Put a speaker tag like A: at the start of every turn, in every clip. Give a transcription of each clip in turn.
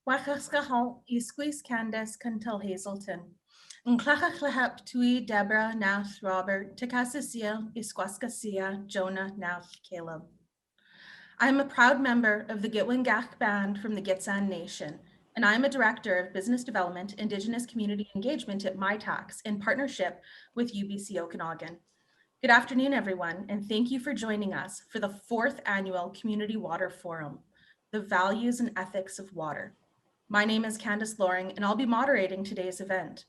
A: Wachasgahal isquis Candace Cantil Hazelton.Nclachachlahap tui Deborah Nath Robert Takasisia Isquascasia Jonah Nath Caleb. I am a proud member of the Gitwangach Band from the Gitxsan Nation, and I am a Director of Business Development, Indigenous Community Engagement at MyTax in partnership with UBC Okanagan. Good afternoon, everyone, and thank you for joining us for the 4th Annual Community Water Forum, The Values and Ethics of Water. My name is Candace Loring, and I'll be moderating today's event.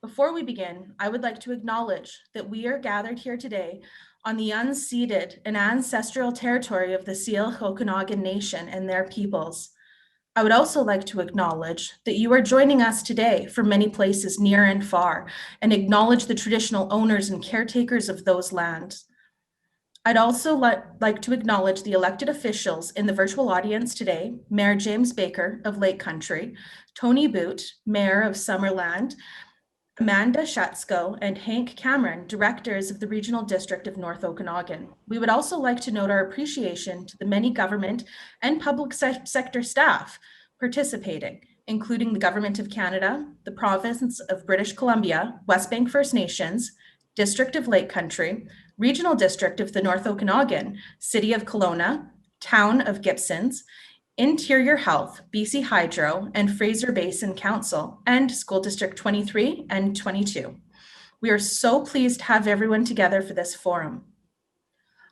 A: Before we begin, I would like to acknowledge that we are gathered here today on the unceded and ancestral territory of the Siwڵkʷ Okanagan Nation and their peoples. I would also like to acknowledge that you are joining us today from many places near and far, and acknowledge the traditional owners and caretakers of those lands. I'd also like to acknowledge the elected officials in the virtual audience today, Mayor James Baker of Lake Country, Tony Boot, Mayor of Summerland, Amanda Shatsko, and Hank Cameron, directors of the Regional District of North Okanagan. We would also like to note our appreciation to the many government and public sector staff participating, including the Government of Canada, the Province of British Columbia, Westbank First Nations, District of Lake Country, Regional District of the North Okanagan, City of Kelowna, Town of Gibsons, Interior Health, BC Hydro, and Fraser Basin Council, and School District 23 and 22. We are so pleased to have everyone together for this forum.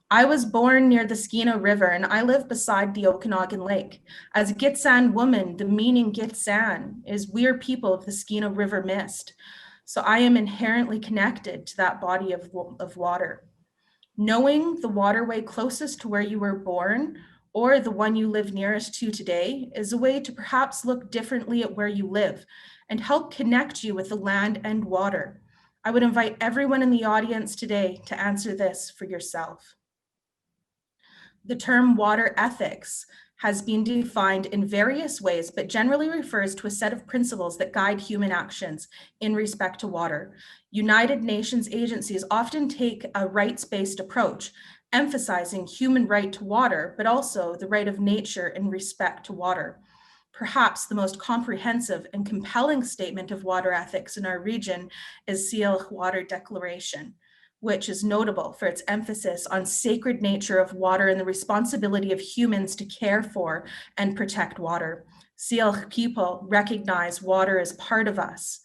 A: I was born near the Skeena River, and I live beside the Okanagan Lake. As a Gitxsan woman, the meaning Gitxsan is we are people of the Skeena River mist. So I am inherently connected to that body of water. Knowing the waterway closest to where you were born or the one you live nearest to today is a way to perhaps look differently at where you live and help connect you with the land and water. I would invite everyone in the audience today to answer this for yourself. The term water ethics has been defined in various ways, but generally refers to a set of principles that guide human actions in respect to water. United Nations agencies often take a rights-based approach, emphasizing human right to water, but also the right of nature in respect to water. Perhaps the most comprehensive and compelling statement of water ethics in our region is Siwڵkʷ Water Declaration, which is notable for its emphasis on sacred nature of water and the responsibility of humans to care for and protect water. Siwڵkw people recognize water as part of us,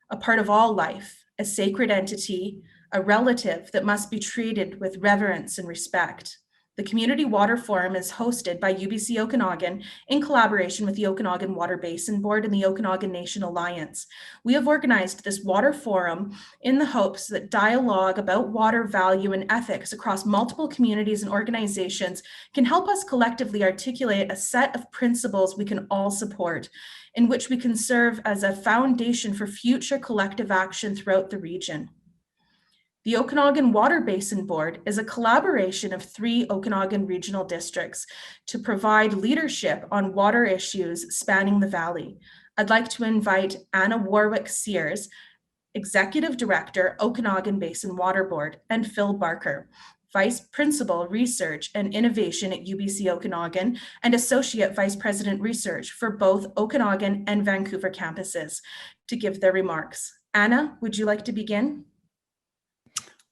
A: a part of all life, a sacred entity, a relative that must be treated with reverence and respect. The Community Water Forum is hosted by UBC Okanagan in collaboration with the Okanagan Water Basin Board and the Okanagan Nation Alliance. We have organized this water forum in the hopes that dialogue about water value and ethics across multiple communities and organizations can help us collectively articulate a set of principles we can all support, in which we can serve as a foundation for future collective action throughout the region. The Okanagan Water Basin Board is a collaboration of 3 Okanagan regional districts to provide leadership on water issues spanning the valley. I'd like to invite Anna Warwick-Sears, Executive Director, Okanagan Basin Water Board, and Phil Barker, Vice Principal, Research and Innovation at UBC Okanagan and Associate Vice President, Research for both Okanagan and Vancouver campuses, to give their remarks. Anna, would you like to begin?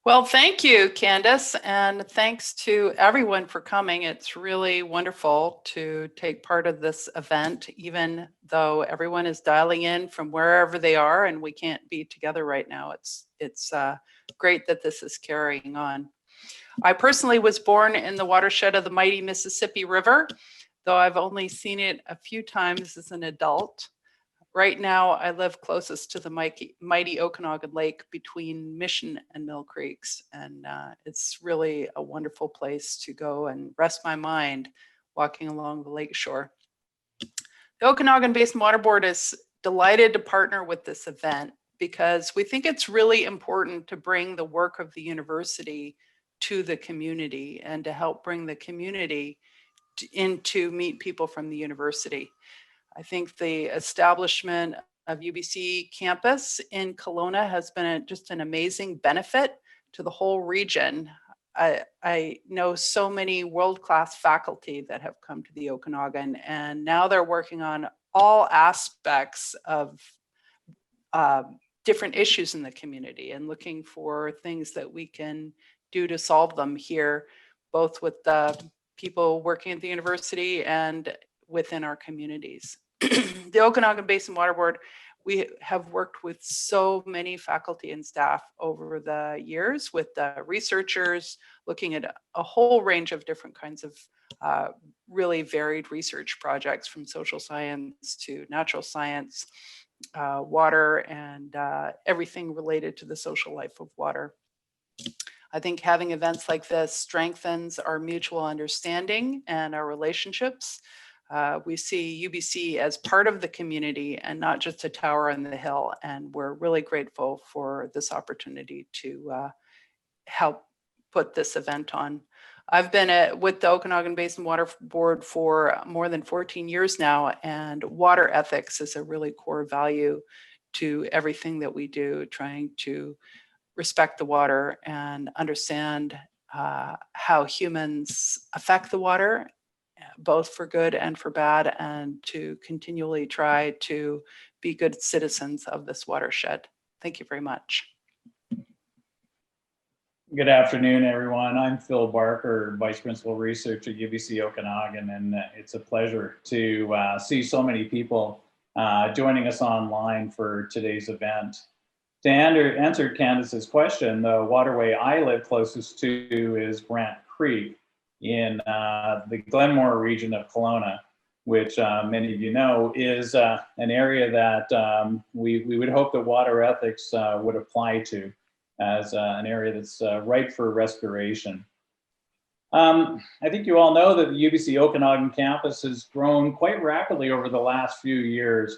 B: Well, thank you, Candace, and thanks to everyone for coming. It's really wonderful to take part of this event, even though everyone is dialing in from wherever they are and we can't be together right now. It's great that this is carrying on. I personally was born in the watershed of the mighty Mississippi River, though I've only seen it a few times as an adult. Right now, I live closest to the mighty Okanagan Lake between Mission and Mill Creeks, and it's really a wonderful place to go and rest my mind walking along the lake shore. The Okanagan Basin Water Board is delighted to partner with this event because we think it's really important to bring the work of the university to the community and to help bring the community in to meet people from the university. I think the establishment of UBC campus in Kelowna has been just an amazing benefit to the whole region. I know so many world-class faculty that have come to the Okanagan, and now they're working on all aspects of different issues in the community and looking for things that we can do to solve them here, both with the people working at the university and within our communities. The Okanagan Basin Water Board, we have worked with so many faculty and staff over the years with the researchers, looking at a whole range of different kinds of really varied research projects, from social science to natural science, water, and everything related to the social life of water. I think having events like this strengthens our mutual understanding and our relationships. We see UBC as part of the community and not just a tower on the hill. And we're really grateful for this opportunity to help put this event on. I've been with the Okanagan Basin Water Board for more than 14 years now, and water ethics is a really core value to everything that we do, trying to respect the water and understand how humans affect the water, both for good and for bad, and to continually try to be good citizens of this watershed. Thank you very much.
C: Good afternoon, everyone. I'm Phil Barker, Vice Principal Research at UBC Okanagan, and it's a pleasure to see so many people joining us online for today's event. To answer Candace's question, the waterway I live closest to is Grant Creek in the Glenmore region of Kelowna, which many of you know is an area that we would hope that water ethics would apply to, as an area that's ripe for restoration. I think you all know that the UBC Okanagan campus has grown quite rapidly over the last few years,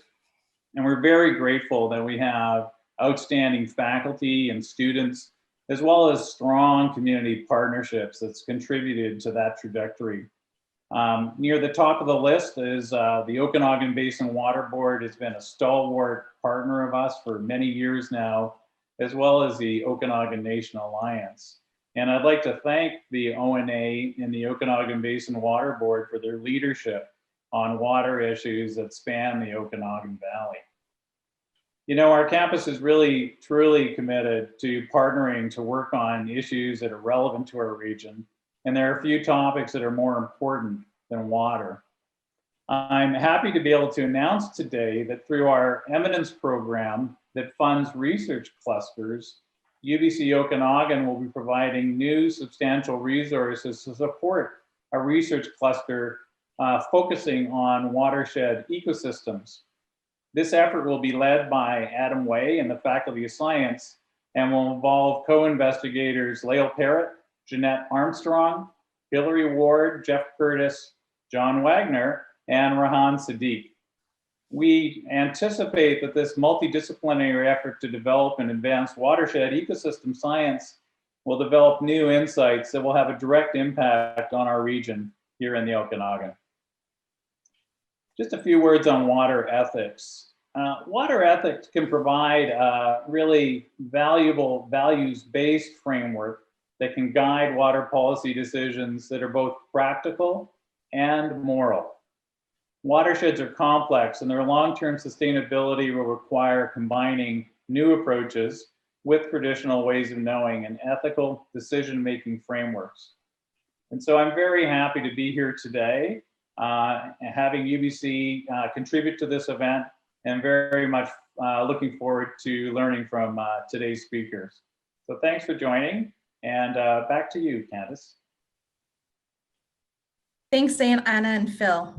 C: and we're very grateful that we have outstanding faculty and students, as well as strong community partnerships that's contributed to that trajectory. Near the top of the list is the Okanagan Basin Water Board has been a stalwart partner of us for many years now, as well as the Okanagan Nation Alliance. And I'd like to thank the ONA and the Okanagan Basin Water Board for their leadership on water issues that span the Okanagan Valley. You know, our campus is really, truly committed to partnering to work on issues that are relevant to our region. And there are a few topics that are more important than water. I'm happy to be able to announce today that through our Eminence program that funds research clusters, UBC Okanagan will be providing new substantial resources to support a research cluster focusing on watershed ecosystems. This effort will be led by Adam Way and the Faculty of Science, and will involve co-investigators Lael Parrott, Jeanette Armstrong, Hillary Ward, Jeff Curtis, John Wagner, and Rahan Sadiq. We anticipate that this multidisciplinary effort to develop and advance watershed ecosystem science will develop new insights that will have a direct impact on our region here in the Okanagan. Just a few words on water ethics. Water ethics can provide a really valuable values-based framework that can guide water policy decisions that are both practical and moral. Watersheds are complex, and their long-term sustainability will require combining new approaches with traditional ways of knowing and ethical decision-making frameworks. And so I'm very happy to be here today, having UBC contribute to this event, and very much looking forward to learning from today's speakers. So thanks for joining, and back to you, Candace.
A: Thanks, Anna and Phil.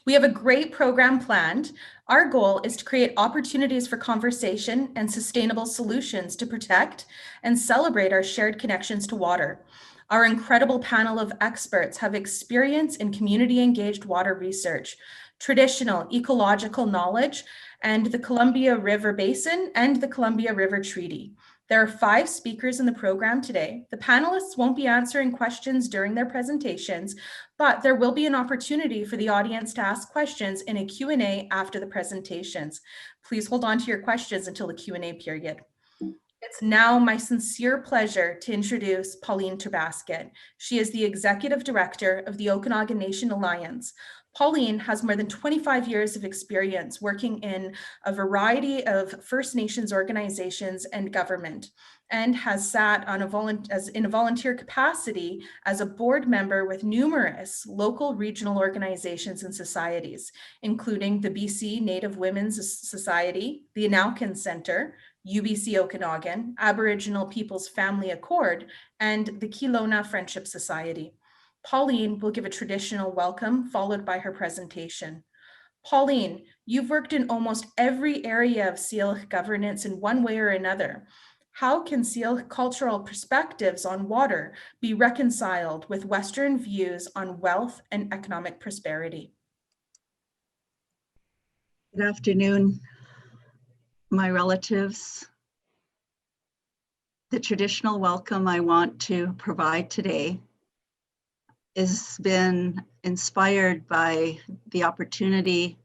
A: We have a great program planned. Our goal is to create opportunities for conversation and sustainable solutions to protect and celebrate our shared connections to water. Our incredible panel of experts have experience in community-engaged water research, traditional ecological knowledge, and the Columbia River Basin and the Columbia River Treaty. There are 5 speakers in the program today. The panelists won't be answering questions during their presentations, but there will be an opportunity for the audience to ask questions in a Q&A after the presentations. Please hold on to your questions until the Q&A period. It's now my sincere pleasure to introduce Pauline Terbasket. She is the Executive Director of the Okanagan Nation Alliance. Pauline has more than 25 years of experience working in a variety of First Nations organizations and government, and has sat on in a volunteer capacity as a board member with numerous local regional organizations and societies, including the BC Native Women's Society, the Anaukin Center, UBC Okanagan, Aboriginal People's Family Accord, and the Kelowna Friendship Society. Pauline will give a traditional welcome followed by her presentation. Pauline, you've worked in almost every area of Siwڵkว์governance in one way or another. How can Siwڵkว์cultural perspectives on water be reconciled with Western views on wealth and economic prosperity?
D: Good afternoon, my relatives. The traditional welcome I want to provide today has been inspired by the opportunity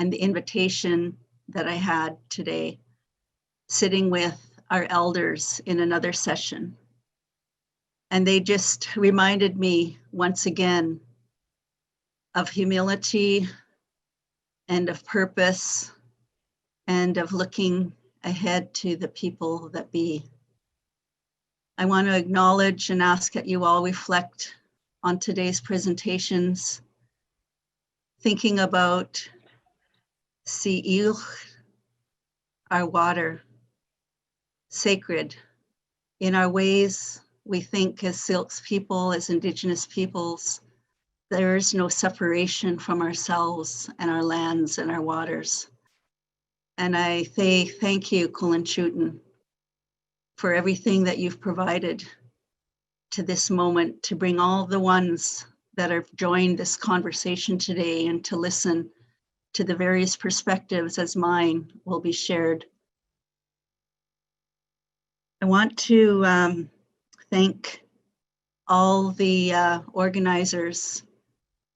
D: and the invitation that I had today, sitting with our elders in another session. And they just reminded me once again of humility and of purpose and of looking ahead to the people that be. I want to acknowledge and ask that you all reflect on today's presentations, thinking about Siwڵkว์, our water, sacred. In our ways, we think as Siwłkws people, as Indigenous peoples, there is no separation from ourselves and our lands and our waters. And I say thank you, Columbia, for everything that you've provided to this moment, to bring all the ones that have joined this conversation today and to listen to the various perspectives as mine will be shared. I want to thank all the organizers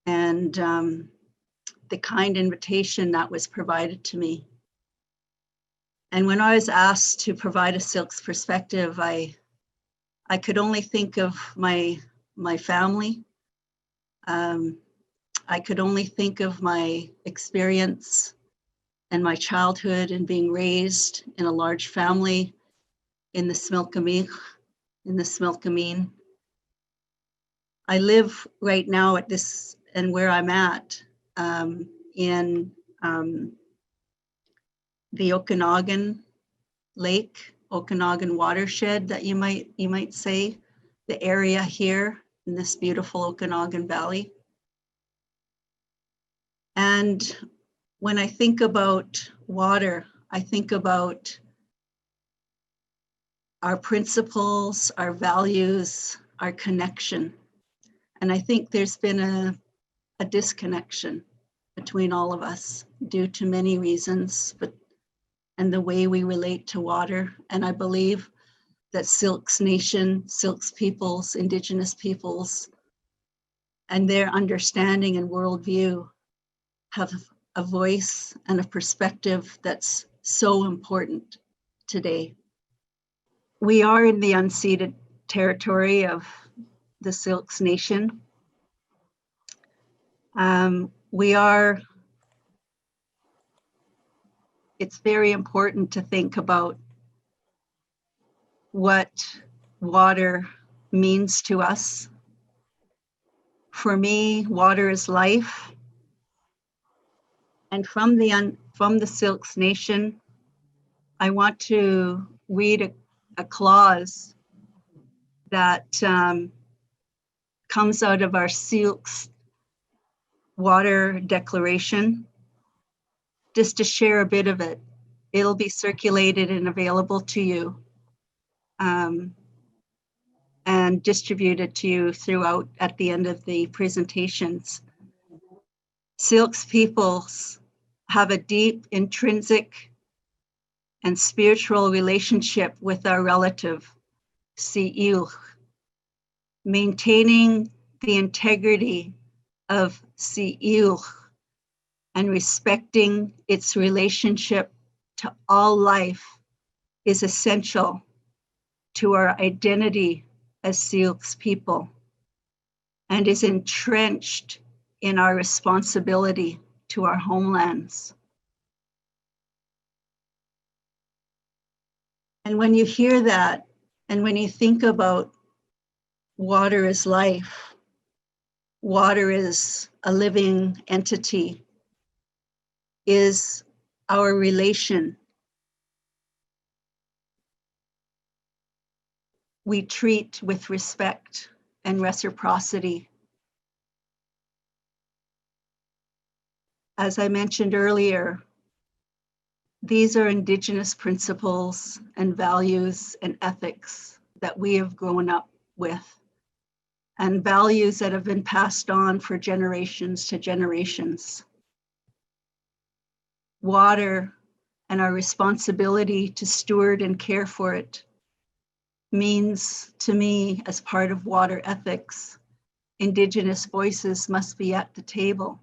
D: and the kind invitation that was provided to me. And when I was asked to provide a Siwłkws perspective, I could only think of my family. I could only think of my experience and my childhood and being raised in a large family in the Siwڵkว์, in the Siwłkว์. I live right now at this, and where I'm at, in the Okanagan Lake, Okanagan Watershed, that you might say, the area here in this beautiful Okanagan Valley. And when I think about water, I think about our principles, our values, our connection. And I think there's been a disconnection between all of us due to many reasons, and the way we relate to water. And I believe that Siwłkws Nation, Siwłkws peoples, Indigenous peoples, and their understanding and worldview have a voice and a perspective that's so important today. We are in the unceded territory of the Siwłkws Nation. It's very important to think about what water means to us. For me, water is life. And from the Siwłkws Nation, I want to read a clause that comes out of our Siwłkws Water Declaration, just to share a bit of it. It'll be circulated and available to you and distributed to you throughout at the end of the presentations. Siwłkws peoples have a deep, intrinsic, and spiritual relationship with our relative, Siwڵkว์, maintaining the integrity of Siwڵkว์and respecting its relationship to all life is essential to our identity as Siwڵkw people and is entrenched in our responsibility to our homelands. And when you hear that, and when you think about water is life, water is a living entity, is our relation. We treat with respect and reciprocity. As I mentioned earlier, these are Indigenous principles and values and ethics that we have grown up with, and values that have been passed on for generations to generations. Water and our responsibility to steward and care for it means to me, as part of water ethics, Indigenous voices must be at the table.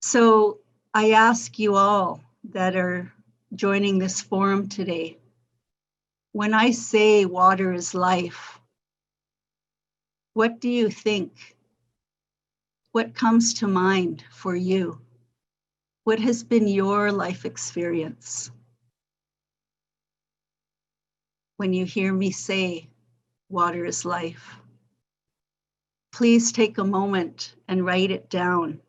D: So I ask you all that are joining this forum today, when I say water is life, what do you think? What comes to mind for you? What has been your life experience when you hear me say water is life? Please take a moment and write it down.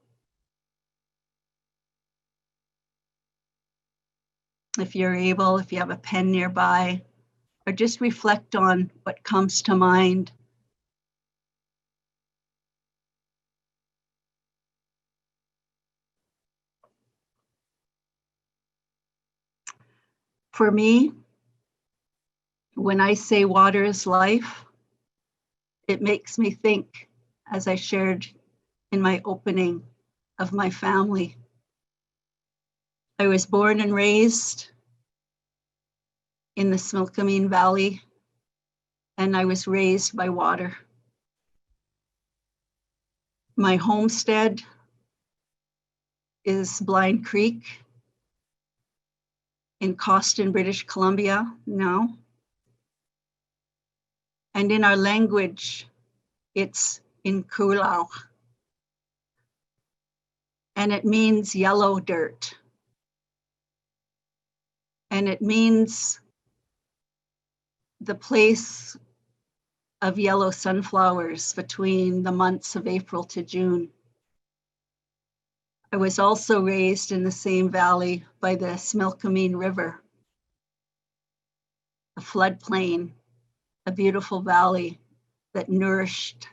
D: If you're able, if you have a pen nearby, or just reflect on what comes to mind. For me, when I say water is life, it makes me think, as I shared in my opening, of my family. I was born and raised in the Siwڵkw Valley, and I was raised by water. My homestead is Blind Creek in Coston, British Columbia now. And in our language, it's in Siwڵkৱ. And it means yellow dirt. And it means the place of yellow sunflowers between the months of April to June. I was also raised in the same valley by the Siwڵkৱ River, a floodplain, a beautiful valley that nourished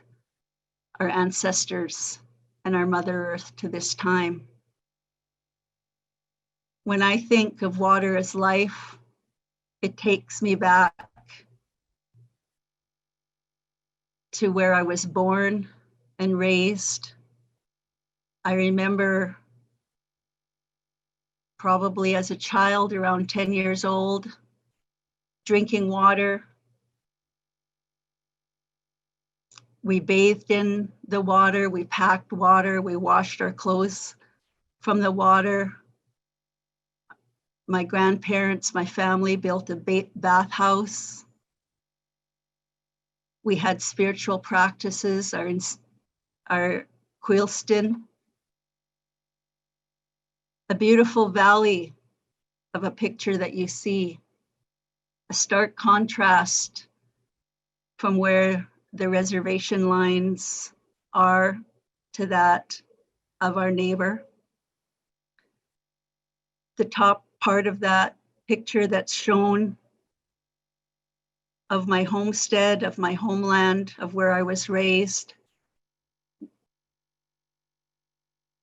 D: our ancestors and our Mother Earth to this time. When I think of water as life, it takes me back to where I was born and raised. I remember probably as a child, around 10 years old, drinking water. We bathed in the water, we packed water, we washed our clothes from the water. My grandparents, my family built a bathhouse. We had spiritual practices, our Quilston, a beautiful valley of a picture that you see, a stark contrast from where the reservation lines are to that of our neighbor. The top part of that picture that's shown of my homestead, of my homeland, of where I was raised,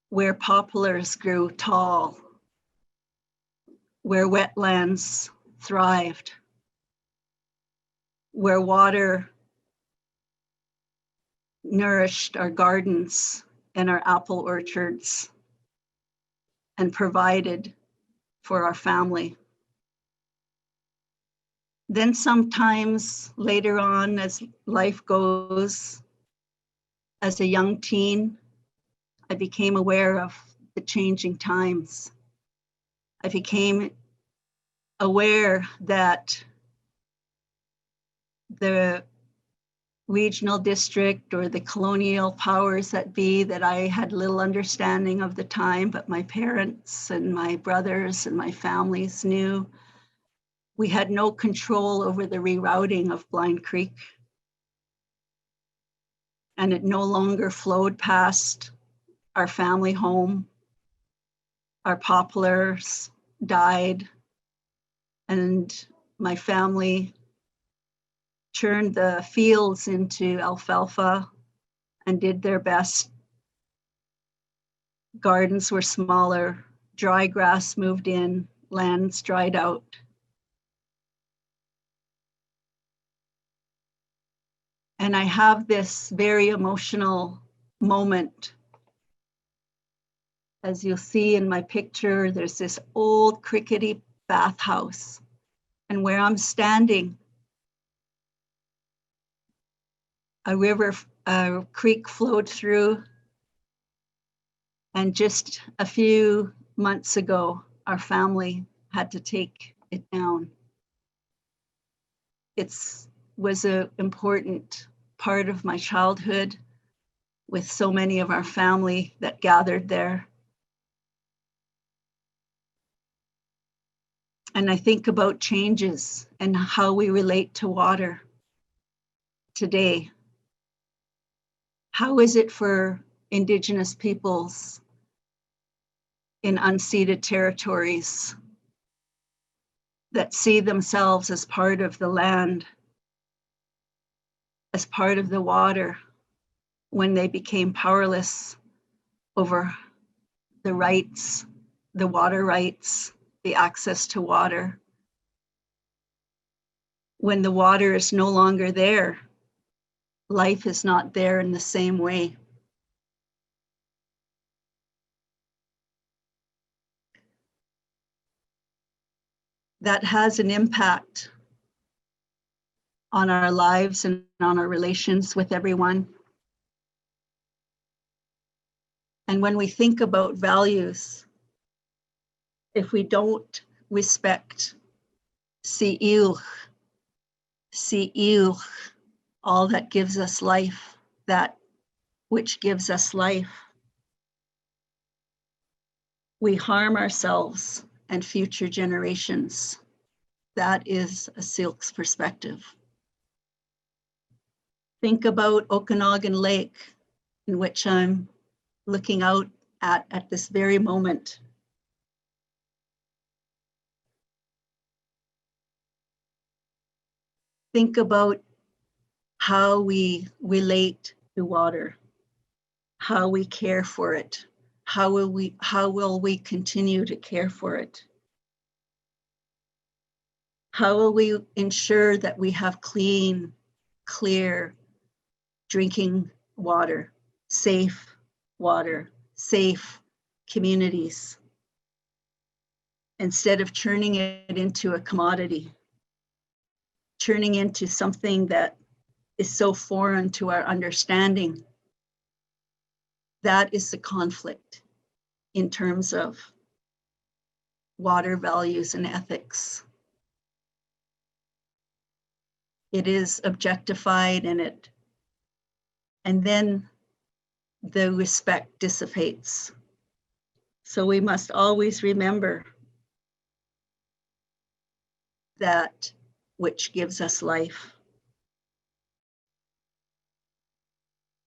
D: where poplars grew tall, where wetlands thrived, where water nourished our gardens and our apple orchards and provided for our family. Then sometimes later on, as life goes, as a young teen, I became aware of the changing times. I became aware that the regional district or the colonial powers that be, that I had little understanding of the time, but my parents and my brothers and my families knew, we had no control over the rerouting of Blind Creek. And it no longer flowed past our family home. Our poplars died, and my family turned the fields into alfalfa and did their best. Gardens were smaller, dry grass moved in, lands dried out. And I have this very emotional moment. As you'll see in my picture, there's this old crickety bathhouse. And where I'm standing, a creek flowed through. And just a few months ago, our family had to take it down. It was an important part of my childhood, with so many of our family that gathered there. And I think about changes and how we relate to water today. How is it for Indigenous peoples in unceded territories that see themselves as part of the land, as part of the water, when they became powerless over the rights, the water rights, the access to water? When the water is no longer there, life is not there in the same way. That has an impact on our lives and on our relations with everyone. And when we think about values, if we don't respect Siwڵkৱ, all that gives us life, that which gives us life, we harm ourselves and future generations. That is a Siwڵkws perspective. Think about Okanagan Lake, in which I'm looking out at this very moment. Think about how we relate to water, how we care for it, how will we continue to care for it? How will we ensure that we have clean, clear drinking water, safe communities, instead of turning it into a commodity, turning into something that is so foreign to our understanding? That is the conflict in terms of water values and ethics. It is objectified, and then the respect dissipates. So we must always remember that which gives us life.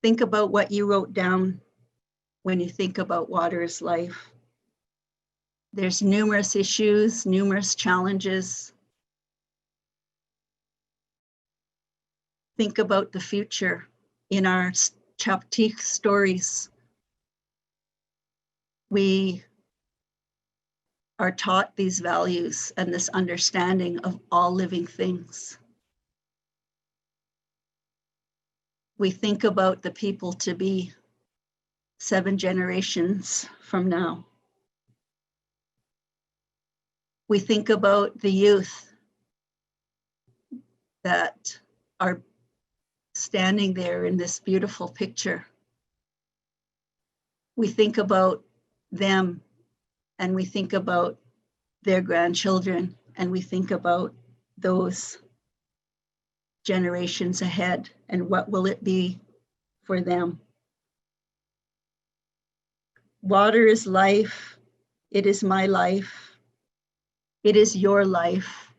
D: Think about what you wrote down when you think about water is life. There's numerous issues, numerous challenges. Think about the future. In our Chaptik stories, we are taught these values and this understanding of all living things. We think about the people to be 7 generations from now. We think about the youth that are standing there in this beautiful picture. We think about them, and we think about their grandchildren and we think about those generations ahead and what will it be for them. Water is life. It is my life. It is your life.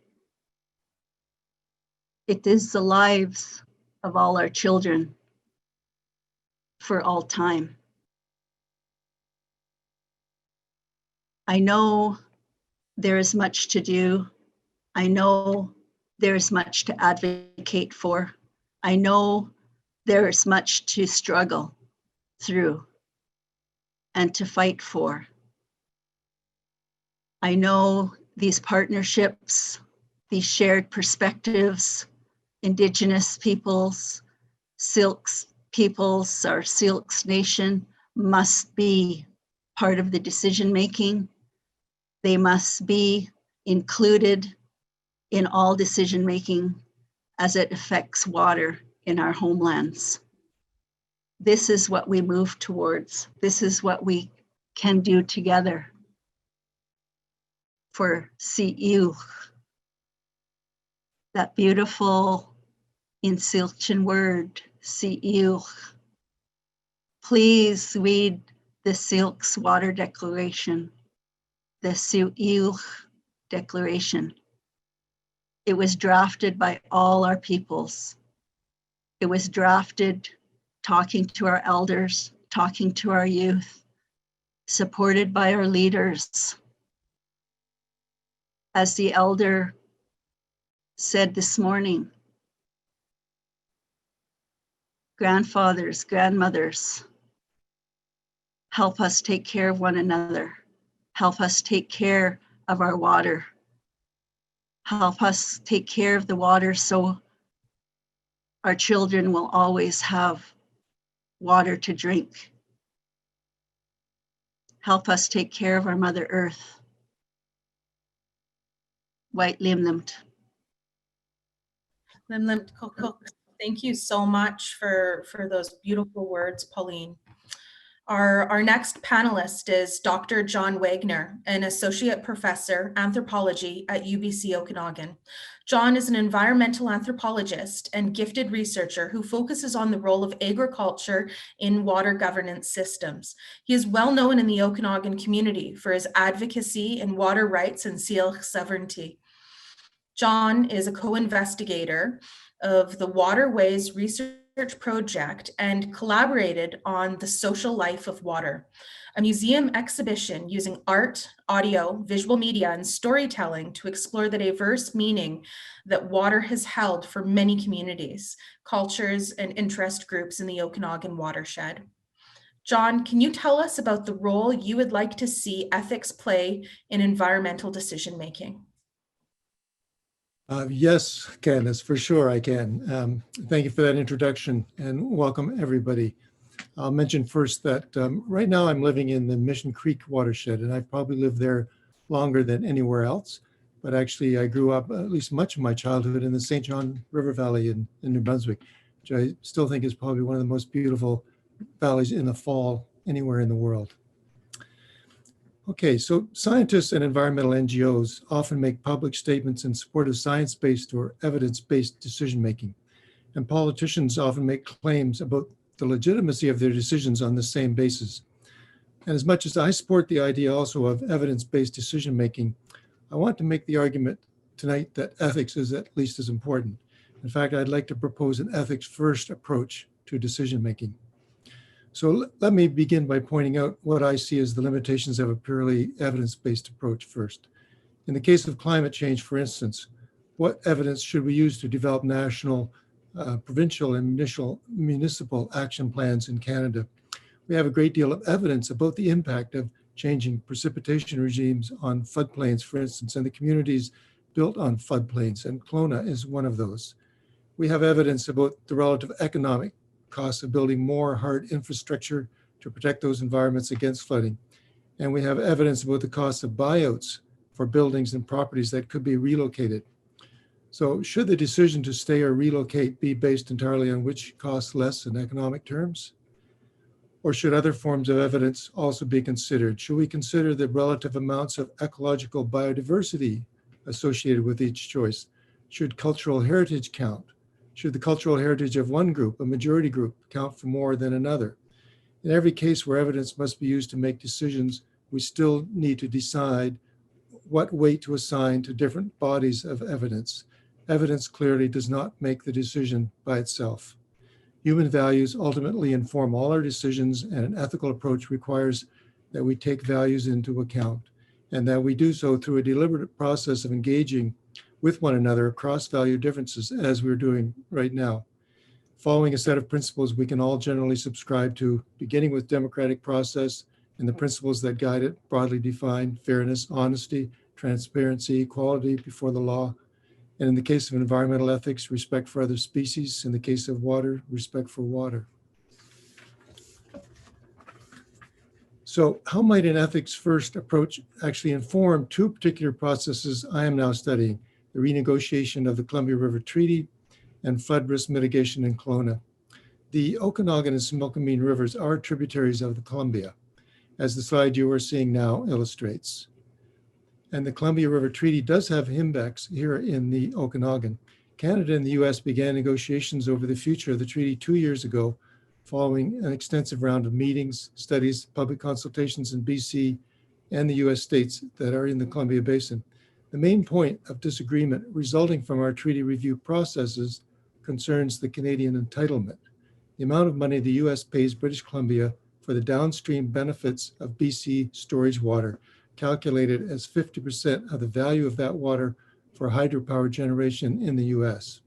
D: It is the lives of all our children for all time. I know there is much to do. I know there is much to advocate for. I know there is much to struggle through and to fight for. I know these partnerships, these shared perspectives, Indigenous peoples, Siwłkw peoples, our Siwłkw Nation must be part of the decision-making. They must be included in all decision-making as it affects water in our homelands. This is what we move towards. This is what we can do together for Siwڵkw, that beautiful in Siwłkw word, Siwڵkw. Please read the Siwłkw Water Declaration, the Siwłkw Declaration. It was drafted by all our peoples. It was drafted talking to our elders, talking to our youth, supported by our leaders. As the elder said this morning, grandfathers, grandmothers, help us take care of one another. Help us take care of our water. Help us take care of the water so our children will always have water to drink. Help us take care of our Mother Earth. White Limlimt.
A: Limlimt Kokuk. Thank you so much for those beautiful words, Pauline. Our next panelist is Dr. John Wagner, an associate professor, anthropology at UBC Okanagan. John is an environmental anthropologist and gifted researcher who focuses on the role of agriculture in water governance systems. He is well known in the Okanagan community for his advocacy in water rights and Siwłkw sovereignty. John is a co-investigator of the Waterways Research Project and collaborated on The Social Life of Water, a museum exhibition using art, audio, visual media, and storytelling to explore the diverse meaning that water has held for many communities, cultures, and interest groups in the Okanagan watershed. John, can you tell us about the role you would like to see ethics play in environmental decision-making?
E: Yes, Candace, for sure I can. Thank you for that introduction and welcome everybody. I'll mention first that right now I'm living in the Mission Creek watershed, and I've probably lived there longer than anywhere else. But actually I grew up at least much of my childhood in the St. John River Valley in New Brunswick, which I still think is probably one of the most beautiful valleys in the fall anywhere in the world. Okay, so scientists and environmental NGOs often make public statements in support of science-based or evidence-based decision-making. And politicians often make claims about the legitimacy of their decisions on the same basis. And as much as I support the idea also of evidence-based decision-making, I want to make the argument tonight that ethics is at least as important. In fact, I'd like to propose an ethics-first approach to decision-making. So let me begin by pointing out what I see as the limitations of a purely evidence-based approach first. In the case of climate change, for instance, what evidence should we use to develop national, provincial, and municipal action plans in Canada? We have a great deal of evidence about the impact of changing precipitation regimes on floodplains, for instance, and the communities built on floodplains, and Kelowna is one of those. We have evidence about the relative economic costs of building more hard infrastructure to protect those environments against flooding. And we have evidence about the cost of buyouts for buildings and properties that could be relocated. So should the decision to stay or relocate be based entirely on which costs less in economic terms? Or should other forms of evidence also be considered? Should we consider the relative amounts of ecological biodiversity associated with each choice. Should cultural heritage count? Should the cultural heritage of one group, a majority group, count for more than another? In every case where evidence must be used to make decisions, we still need to decide what weight to assign to different bodies of evidence. Evidence clearly does not make the decision by itself. Human values ultimately inform all our decisions, and an ethical approach requires that we take values into account, and that we do so through a deliberate process of engaging with one another across value differences, as we're doing right now. Following a set of principles we can all generally subscribe to, beginning with democratic process and the principles that guide it, broadly defined: fairness, honesty, transparency, equality before the law. And in the case of environmental ethics, respect for other species. In the case of water, respect for water. So how might an ethics first approach actually inform two particular processes I am now studying: the renegotiation of the Columbia River Treaty and flood risk mitigation in Kelowna? The Okanagan and Siwڵkʷ rivers are tributaries of the Columbia, as the slide you are seeing now illustrates. And the Columbia River Treaty does have impacts here in the Okanagan. Canada and the US began negotiations over the future of the treaty 2 years ago, following an extensive round of meetings, studies, public consultations in BC and the US states that are in the Columbia Basin. The main point of disagreement resulting from our treaty review processes concerns the Canadian entitlement, the amount of money the US pays British Columbia for the downstream benefits of BC storage water, calculated as 50% of the value of that water for hydropower generation in the US.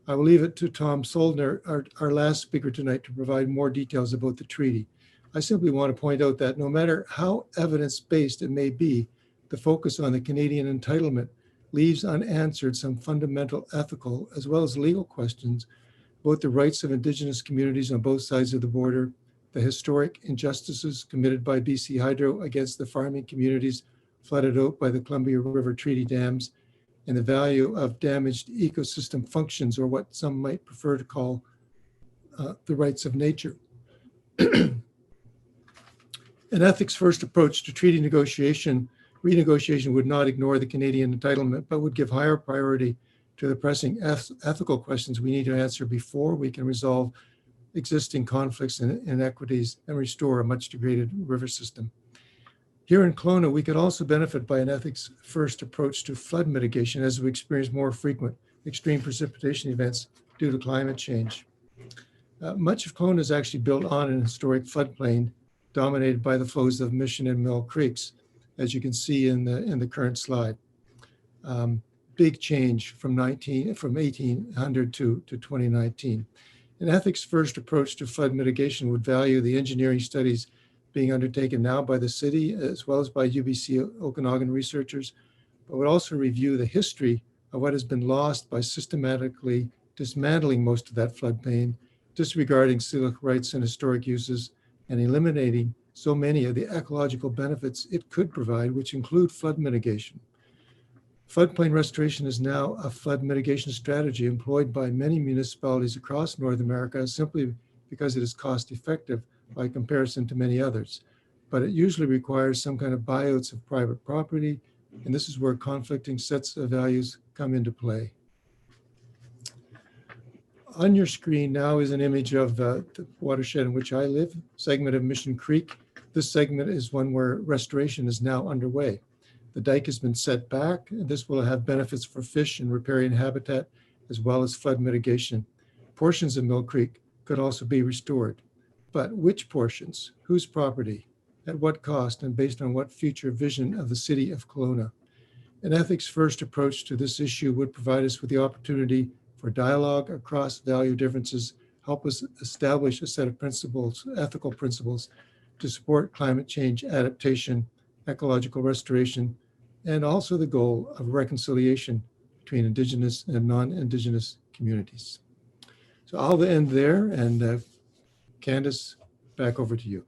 E: I will leave it to Tom Soldner, our last speaker tonight, to provide more details about the treaty. I simply want to point out that no matter how evidence-based it may be, the focus on the Canadian entitlement leaves unanswered some fundamental ethical as well as legal questions about the rights of Indigenous communities on both sides of the border, the historic injustices committed by BC Hydro against the farming communities flooded out by the Columbia River Treaty dams, and the value of damaged ecosystem functions, or what some might prefer to call the rights of nature. An ethics-first approach to treaty renegotiation would not ignore the Canadian entitlement, but would give higher priority to the pressing ethical questions we need to answer before we can resolve existing conflicts and inequities and restore a much degraded river system. Here in Kelowna, we could also benefit by an ethics-first approach to flood mitigation as we experience more frequent extreme precipitation events due to climate change. Much of Kelowna is actually built on an historic floodplain dominated by the flows of Mission and Mill Creeks, as you can see in the current slide. Big change from 1800 to 2019. An ethics-first approach to flood mitigation would value the engineering studies being undertaken now by the city as well as by UBC Okanagan researchers, but would also review the history of what has been lost by systematically dismantling most of that floodplain, disregarding Siwڵkŵ rights and historic uses, and eliminating so many of the ecological benefits it could provide, which include flood mitigation. Floodplain restoration is now a flood mitigation strategy employed by many municipalities across North America simply because it is cost effective by comparison to many others. But it usually requires some kind of buyouts of private property, and this is where conflicting sets of values come into play. On your screen now is an image of the watershed in which I live, segment of Mission Creek. This segment is one where restoration is now underway. The dike has been set back, and this will have benefits for fish and riparian habitat, as well as flood mitigation. Portions of Mill Creek could also be restored. But which portions, whose property, at what cost, and based on what future vision of the city of Kelowna? An ethics-first approach to this issue would provide us with the opportunity for dialogue across value differences, help us establish a set of principles, ethical principles, to support climate change adaptation, ecological restoration, and also the goal of reconciliation between Indigenous and non-Indigenous communities. So I'll end there, and Candace, back over to you.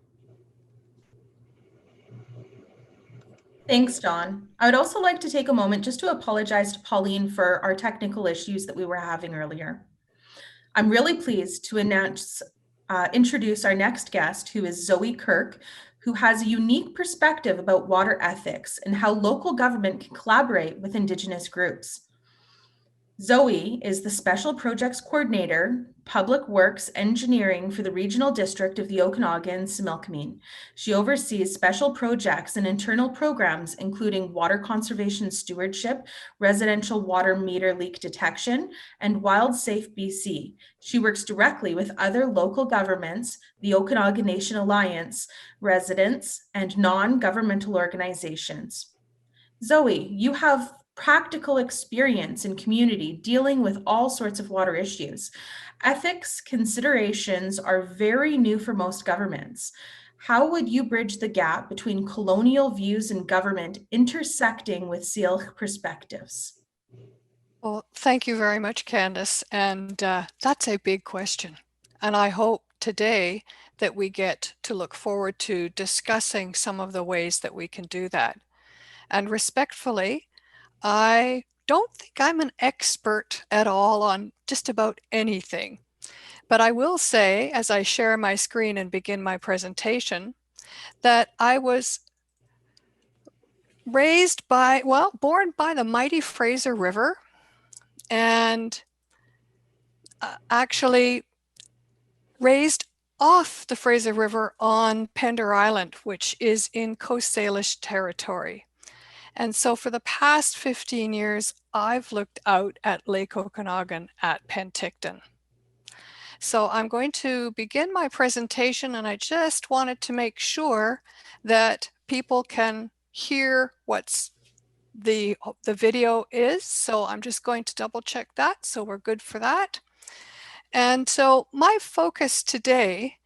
A: Thanks, John. I would also like to take a moment just to apologize to Pauline for our technical issues that we were having earlier. I'm really pleased to introduce our next guest, who is Zoe Kirk, who has a unique perspective about water ethics and how local government can collaborate with Indigenous groups. Zoe is the Special Projects Coordinator, Public Works Engineering for the Regional District of the Okanagan Siwڵkว์. She oversees special projects and internal programs, including water conservation stewardship, residential water meter leak detection, and Wild Safe BC. She works directly with other local governments, the Okanagan Nation Alliance, residents, and non-governmental organizations. Zoe, you have practical experience in community dealing with all sorts of water issues. Ethics considerations are very new for most governments. How would you bridge the gap between colonial views in government intersecting with Siwڵkว์perspectives?
F: Well, thank you very much, Candace. And that's a big question. And I hope today that we get to look forward to discussing some of the ways that we can do that. And respectfully, I don't think I'm an expert at all on just about anything. But I will say, as I share my screen and begin my presentation, that I was born by the mighty Fraser River, and actually raised off the Fraser River on Pender Island, which is in Coast Salish territory. And so for the past 15 years, I've looked out at Lake Okanagan at Penticton. So I'm going to begin my presentation, and I just wanted to make sure that people can hear what's the video is. So I'm just going to double check that. So we're good for that. And so my focus today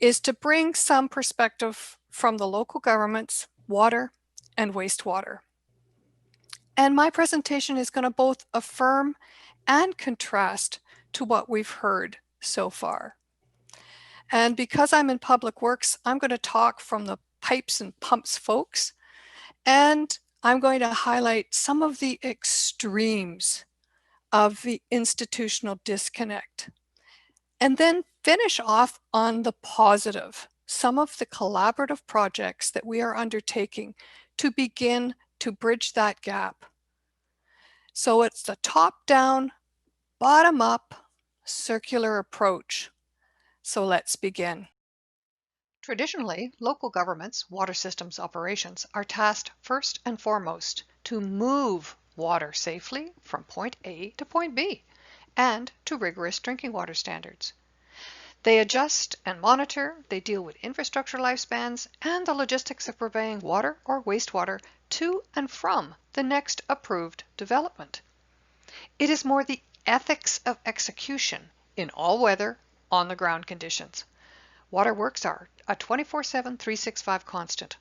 F: is to bring some perspective from the local governments, water and wastewater. And my presentation is going to both affirm and contrast to what we've heard so far. And because I'm in public works, I'm going to talk from the pipes and pumps folks, and I'm going to highlight some of the extremes of the institutional disconnect, and then finish off on the positive, some of the collaborative projects that we are undertaking to begin to bridge that gap. So it's the top-down, bottom-up, circular approach. So let's begin. Traditionally, local governments, water systems operations, are tasked first and foremost to move water safely from point A to point B and to rigorous drinking water standards. They adjust and monitor, they deal with infrastructure lifespans and the logistics of purveying water or wastewater to and from the next approved development. It is more the ethics of execution in all weather, on the ground conditions. Waterworks are a 24/7, 365 constant.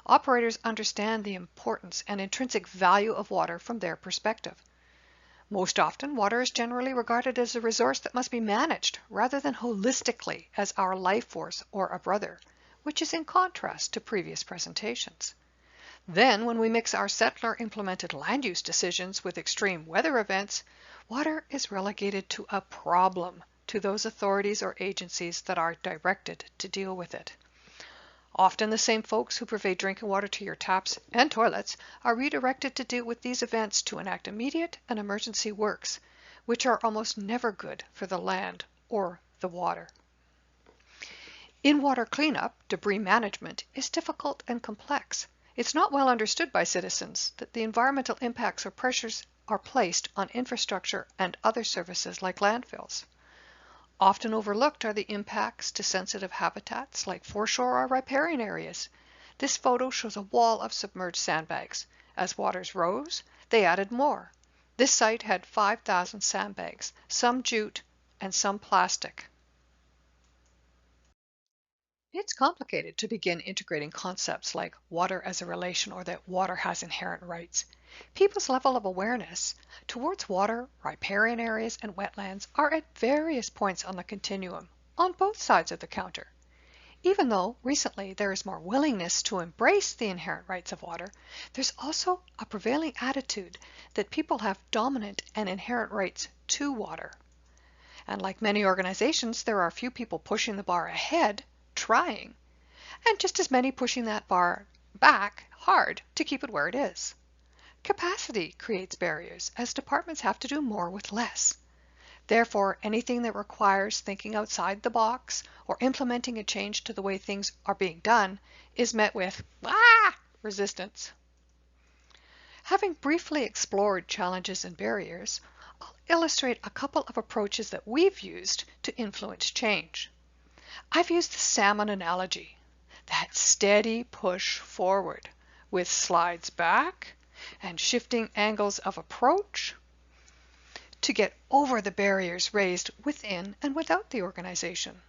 F: Operators understand the importance and intrinsic value of water from their perspective. Most often, water is generally regarded as a resource that must be managed rather than holistically as our life force or a brother, which is in contrast to previous presentations. Then, when we mix our settler-implemented land use decisions with extreme weather events, water is relegated to a problem to those authorities or agencies that are directed to deal with it. Often the same folks who provide drinking water to your taps and toilets are redirected to deal with these events to enact immediate and emergency works, which are almost never good for the land or the water. In water cleanup, debris management is difficult and complex. It's not well understood by citizens that the environmental impacts or pressures are placed on infrastructure and other services like landfills. Often overlooked are the impacts to sensitive habitats like foreshore or riparian areas. This photo shows a wall of submerged sandbags. As waters rose, they added more. This site had 5,000 sandbags, some jute and some plastic. It's complicated to begin integrating concepts like water as a relation or that water has inherent rights. People's level of awareness towards water, riparian areas, and wetlands are at various points on the continuum, on both sides of the counter. Even though recently there is more willingness to embrace the inherent rights of water, there's also a prevailing attitude that people have dominant and inherent rights to water. And like many organizations, there are a few people pushing the bar ahead, trying. and just as many pushing that bar back hard to keep it where it is. Capacity creates barriers, as departments have to do more with less. Therefore, anything that requires thinking outside the box or implementing a change to the way things are being done is met with resistance. Having briefly explored challenges and barriers, I'll illustrate a couple of approaches that we've used to influence change. I've used the salmon analogy, that steady push forward with slides back and shifting angles of approach to get over the barriers raised within and without the organization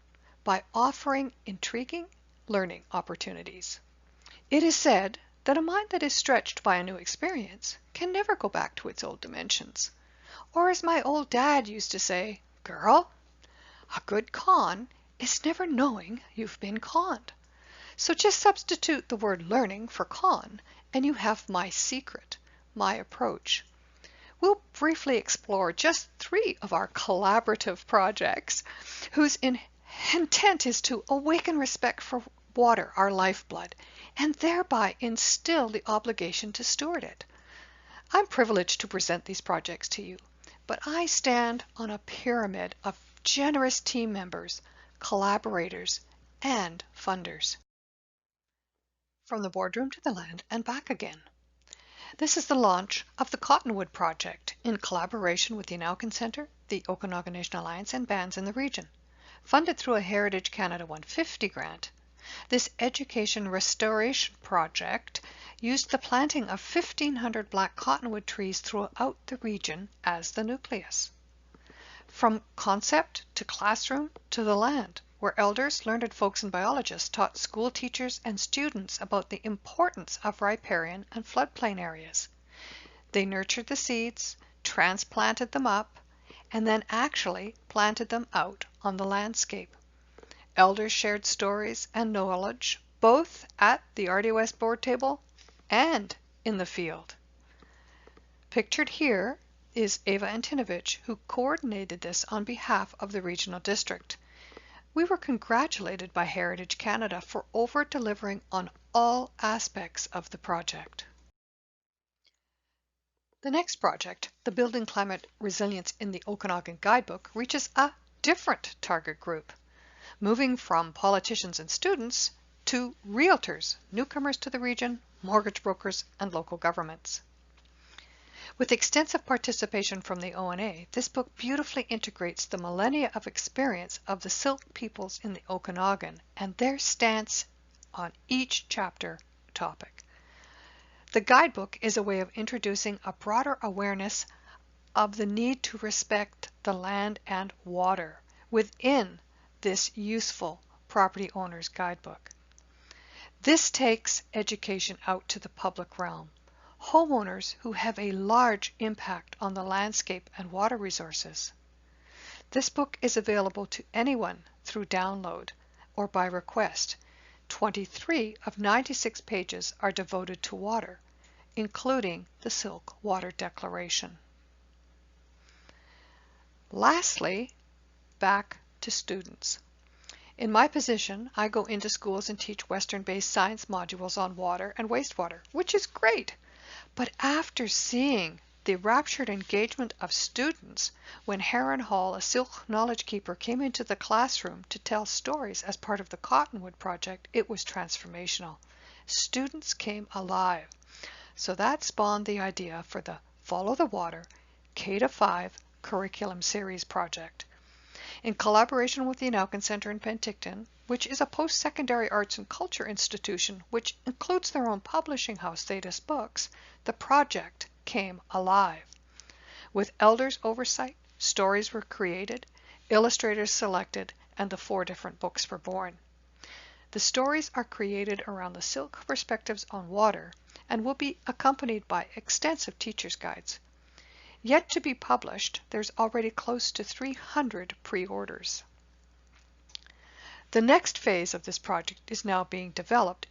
F: by offering intriguing learning opportunities. It is said that a mind that is stretched by a new experience can never go back to its old dimensions. Or as my old dad used to say, "Girl, a good con is never knowing you've been conned." So just substitute the word learning for con, and you have my secret, my approach. We'll briefly explore just 3 of our collaborative projects whose intent is to awaken respect for water, our lifeblood, and thereby instill the obligation to steward it. I'm privileged to present these projects to you, but I stand on a pyramid of generous team members, collaborators, and funders. From the boardroom to the land and back again. This is the launch of the Cottonwood Project in collaboration with the Okanagan Centre, the Okanagan Nation Alliance, and bands in the region. Funded through a Heritage Canada 150 grant, this education restoration project used the planting of 1,500 black cottonwood trees throughout the region as the nucleus. From concept to classroom to the land, where elders, learned folks, and biologists taught school teachers and students about the importance of riparian and floodplain areas. They nurtured the seeds, transplanted them up, and then actually planted them out on the landscape. Elders shared stories and knowledge both at the RDOS board table and in the field. Pictured here is Eva Antinovich, who coordinated this on behalf of the regional district. We were congratulated by Heritage Canada for over-delivering on all aspects of the project. The next project, the Building Climate Resilience in the Okanagan Guidebook, reaches a different target group, moving from politicians and students to realtors, newcomers to the region, mortgage brokers, and local governments. With extensive participation from the ONA, this book beautifully integrates the millennia of experience of the Siwڵkw peoples in the Okanagan and their stance on each chapter topic. The guidebook is a way of introducing a broader awareness of the need to respect the land and water within this useful property owner's guidebook. This takes education out to the public realm. Homeowners who have a large impact on the landscape and water resources. This book is available to anyone through download or by request. 23 of 96 pages are devoted to water, including the Siwڵkw Water Declaration. Lastly, back to students. In my position, I go into schools and teach Western-based science modules on water and wastewater, which is great. But after seeing the raptured engagement of students when Heron Hall, a Siwڵkw knowledge keeper, came into the classroom to tell stories as part of the Cottonwood Project, it was transformational. Students came alive. So that spawned the idea for the Follow the Water K-5 curriculum series project. In collaboration with the Okanagan Centre in Penticton, which is a post-secondary arts and culture institution which includes their own publishing house, Thetis Books, the project came alive. With elders' oversight, stories were created, illustrators selected, and the 4 different books were born. The stories are created around the Siwڵkw perspectives on water and will be accompanied by extensive teacher's guides. Yet to be published, there's already close to 300 pre-orders. The next phase of this project is now being developed,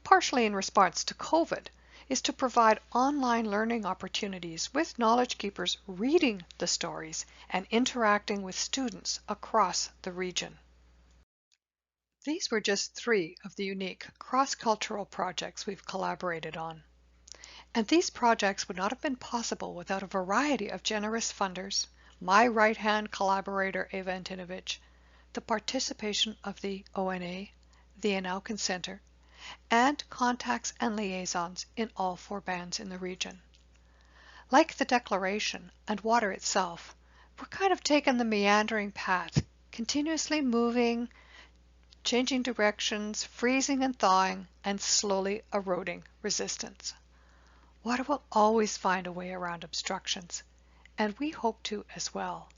F: partially in response to COVID, is to provide online learning opportunities with knowledge keepers reading the stories and interacting with students across the region. These were just 3 of the unique cross-cultural projects we've collaborated on. And these projects would not have been possible without a variety of generous funders, my right-hand collaborator Eva Antinovich, the participation of the ONA, the Inauken Center, and contacts and liaisons in all 4 bands in the region. Like the declaration and water itself, we're kind of taking the meandering path, continuously moving, changing directions, freezing and thawing, and slowly eroding resistance. Water will always find a way around obstructions, and we hope to as well.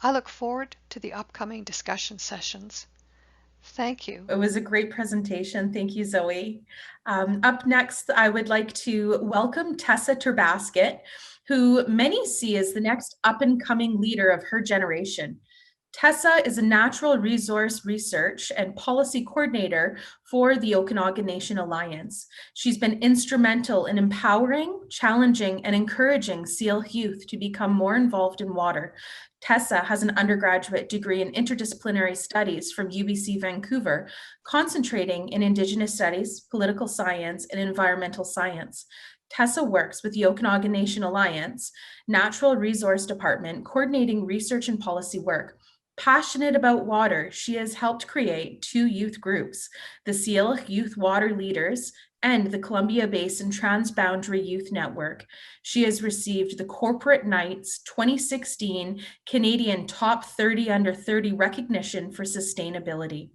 F: I look forward to the upcoming discussion sessions. Thank you.
A: It was a great presentation. Thank you, Zoe. Up next, I would like to welcome Tessa Terbasket, who many see as the next up-and-coming leader of her generation. Tessa is a natural resource research and policy coordinator for the Okanagan Nation Alliance. She's been instrumental in empowering, challenging, and encouraging Siwڵkw youth to become more involved in water. Tessa has an undergraduate degree in interdisciplinary studies from UBC Vancouver, concentrating in Indigenous studies, political science, and environmental science. Tessa works with the Okanagan Nation Alliance Natural Resource Department, coordinating research and policy work. Passionate about water, she has helped create 2 youth groups, the Siwڵkw Youth Water Leaders and the Columbia Basin Transboundary Youth Network. She has received the Corporate Knights 2016 Canadian Top 30 Under 30 recognition for sustainability.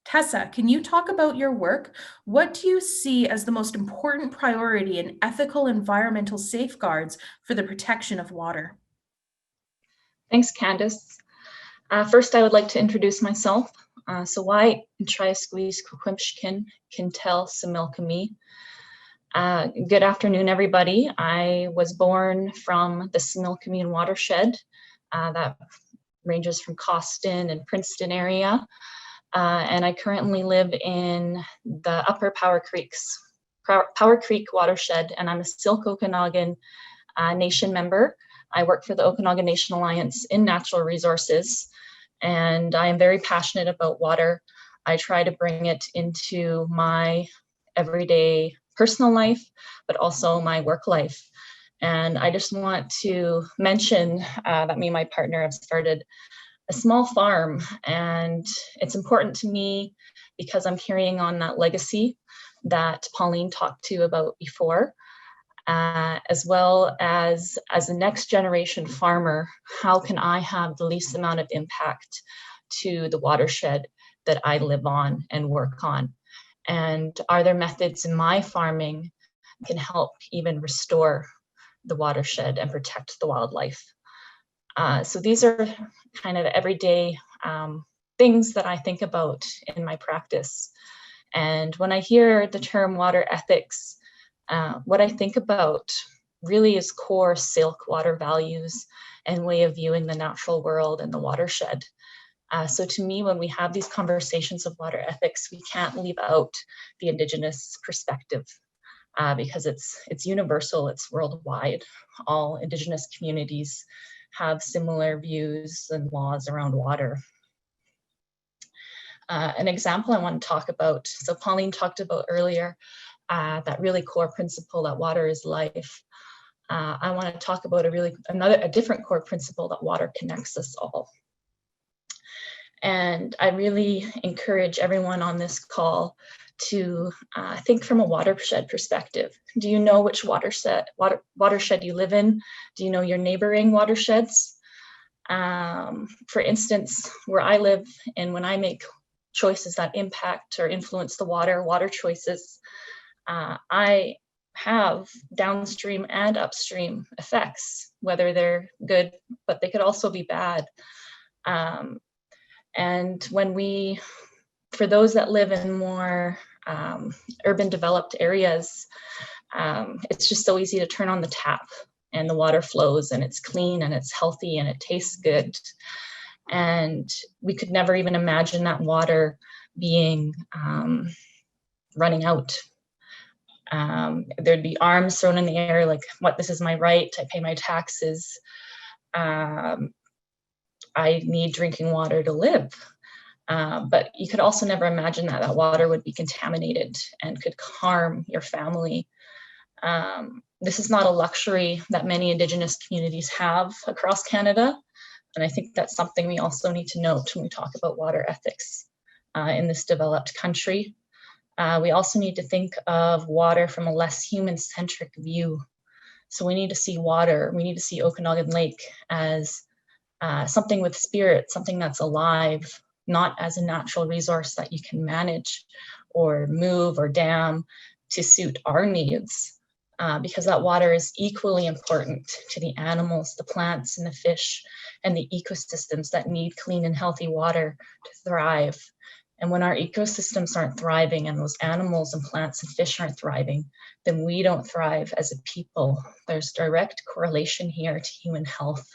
A: Tessa, can you talk about your work? What do you see as the most important priority in ethical environmental safeguards for the protection of water?
G: Thanks, Candace. First, I would like to introduce myself. Siwڵkৱ Kintel Siwڵkৱ. Good afternoon, everybody. I was born from the Siwڵkৱ watershed that ranges from Costin and Princeton area. And I currently live in the Upper Power Creek watershed, and I'm a Siwڵkৱ Okanagan Nation member. I work for the Okanagan Nation Alliance in natural resources, and I am very passionate about water. I try to bring it into my everyday personal life, but also my work life. And I just want to mention that me and my partner have started a small farm, and it's important to me because I'm carrying on that legacy that Pauline talked to about before. As well as a next generation farmer, how can I have the least amount of impact to the watershed that I live on and work on? And are there methods in my farming that can help even restore the watershed and protect the wildlife? So these are kind of everyday things that I think about in my practice. And when I hear the term water ethics, what I think about really is core Siwڵkৱ water values and way of viewing the natural world and the watershed. So to me, when we have these conversations of water ethics, we can't leave out the Indigenous perspective because it's universal, it's worldwide. All Indigenous communities have similar views and laws around water. An example I want to talk about, so Pauline talked about earlier, that really core principle that water is life. I want to talk about a different core principle, that water connects us all. And I really encourage everyone on this call to think from a watershed perspective. Do you know which watershed you live in? Do you know your neighboring watersheds? For instance, where I live and when I make choices that impact or influence the water choices, I have downstream and upstream effects, whether they're good, but they could also be bad. And for those that live in more urban developed areas, it's just so easy to turn on the tap and the water flows and it's clean and it's healthy and it tastes good. And we could never even imagine that water being running out. There'd be arms thrown in the air like, what, this is my right, I pay my taxes, I need drinking water to live. But you could also never imagine that that water would be contaminated and could harm your family. This is not a luxury that many Indigenous communities have across Canada. And I think that's something we also need to note when we talk about water ethics in this developed country. We also need to think of water from a less human-centric view. So we need to see water, we need to see Okanagan Lake as something with spirit, something that's alive, not as a natural resource that you can manage or move or dam to suit our needs, because that water is equally important to the animals, the plants and the fish and the ecosystems that need clean and healthy water to thrive. And when our ecosystems aren't thriving and those animals and plants and fish aren't thriving, then we don't thrive as a people. There's direct correlation here to human health.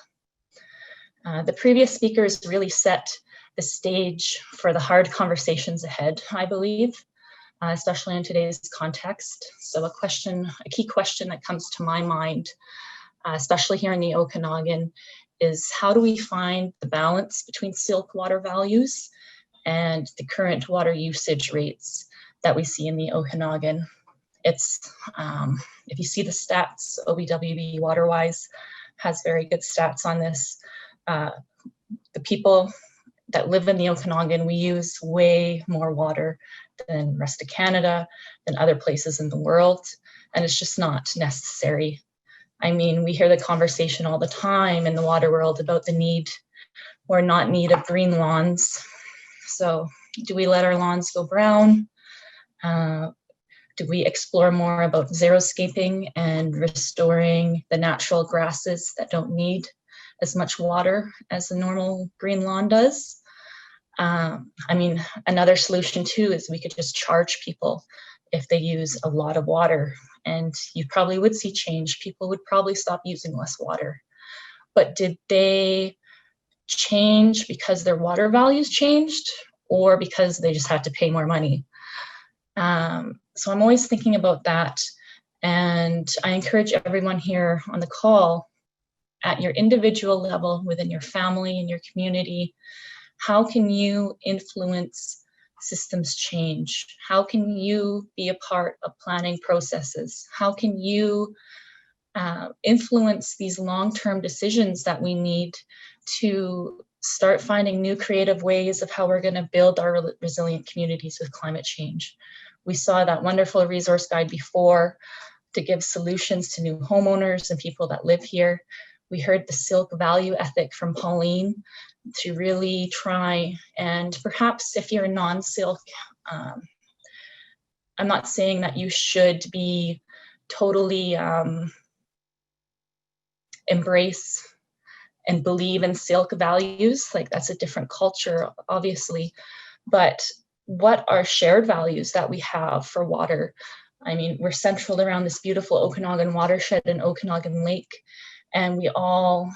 G: The previous speakers really set the stage for the hard conversations ahead, I believe, especially in today's context. So a key question that comes to my mind, especially here in the Okanagan, is how do we find the balance between silk water values and the current water usage rates that we see in the Okanagan? It's, if you see the stats, OBWB WaterWise has very good stats on this. The people that live in the Okanagan, we use way more water than the rest of Canada, than other places in the world, and it's just not necessary. I mean, we hear the conversation all the time in the water world about the need or not need of green lawns. So do we let our lawns go brown? Do we explore more about xeriscaping and restoring the natural grasses that don't need as much water as a normal green lawn does? I mean, another solution too is we could just charge people if they use a lot of water, and you probably would see change. People would probably stop using less water. But did they change because their water values changed, or because they just had to pay more money? So I'm always thinking about that. And I encourage everyone here on the call, at your individual level, within your family and your community, how can you influence systems change? How can you be a part of planning processes? How can you influence these long-term decisions that we need to start finding new creative ways of how we're going to build our resilient communities with climate change? We saw that wonderful resource guide before to give solutions to new homeowners and people that live here. We heard the silk value ethic from Pauline to really try, and perhaps if you're non-silk, I'm not saying that you should be totally embrace and believe in silk values, like that's a different culture, obviously, but what are shared values that we have for water? I mean, we're central around this beautiful Okanagan watershed and Okanagan Lake, and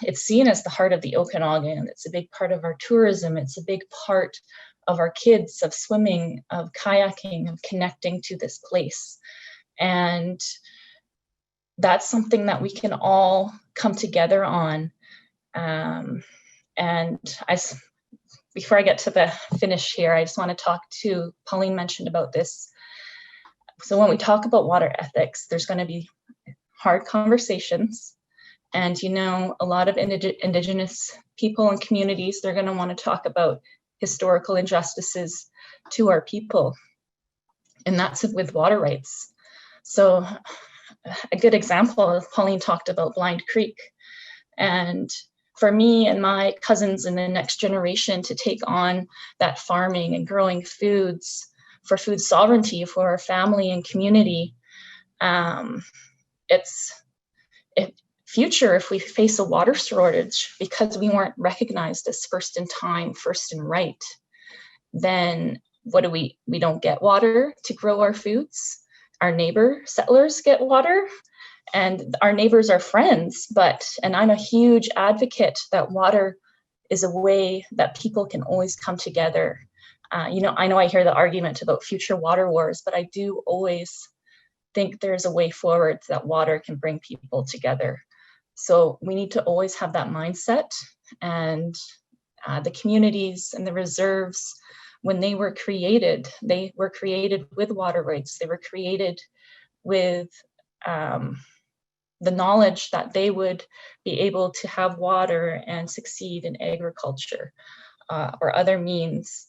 G: it's seen as the heart of the Okanagan. It's a big part of our tourism. It's a big part of our kids, of swimming, of kayaking, of connecting to this place. And that's something that we can all come together on. Before I get to the finish here, I just want to talk to, Pauline mentioned about this. So when we talk about water ethics, there's going to be hard conversations. And, you know, a lot of Indigenous people and communities, they're going to want to talk about historical injustices to our people. And that's with water rights. So a good example, Pauline talked about Blind Creek. And for me and my cousins in the next generation to take on that farming and growing foods for food sovereignty for our family and community, it's future if we face a water shortage because we weren't recognized as first in time, first in right, then what do we don't get water to grow our foods. Our neighbor settlers get water, and our neighbors are friends, and I'm a huge advocate that water is a way that people can always come together. You know I hear the argument about future water wars, but I do always think there's a way forward that water can bring people together. So we need to always have that mindset, and the communities and the reserves when they were created with water rights. They were created with the knowledge that they would be able to have water and succeed in agriculture or other means.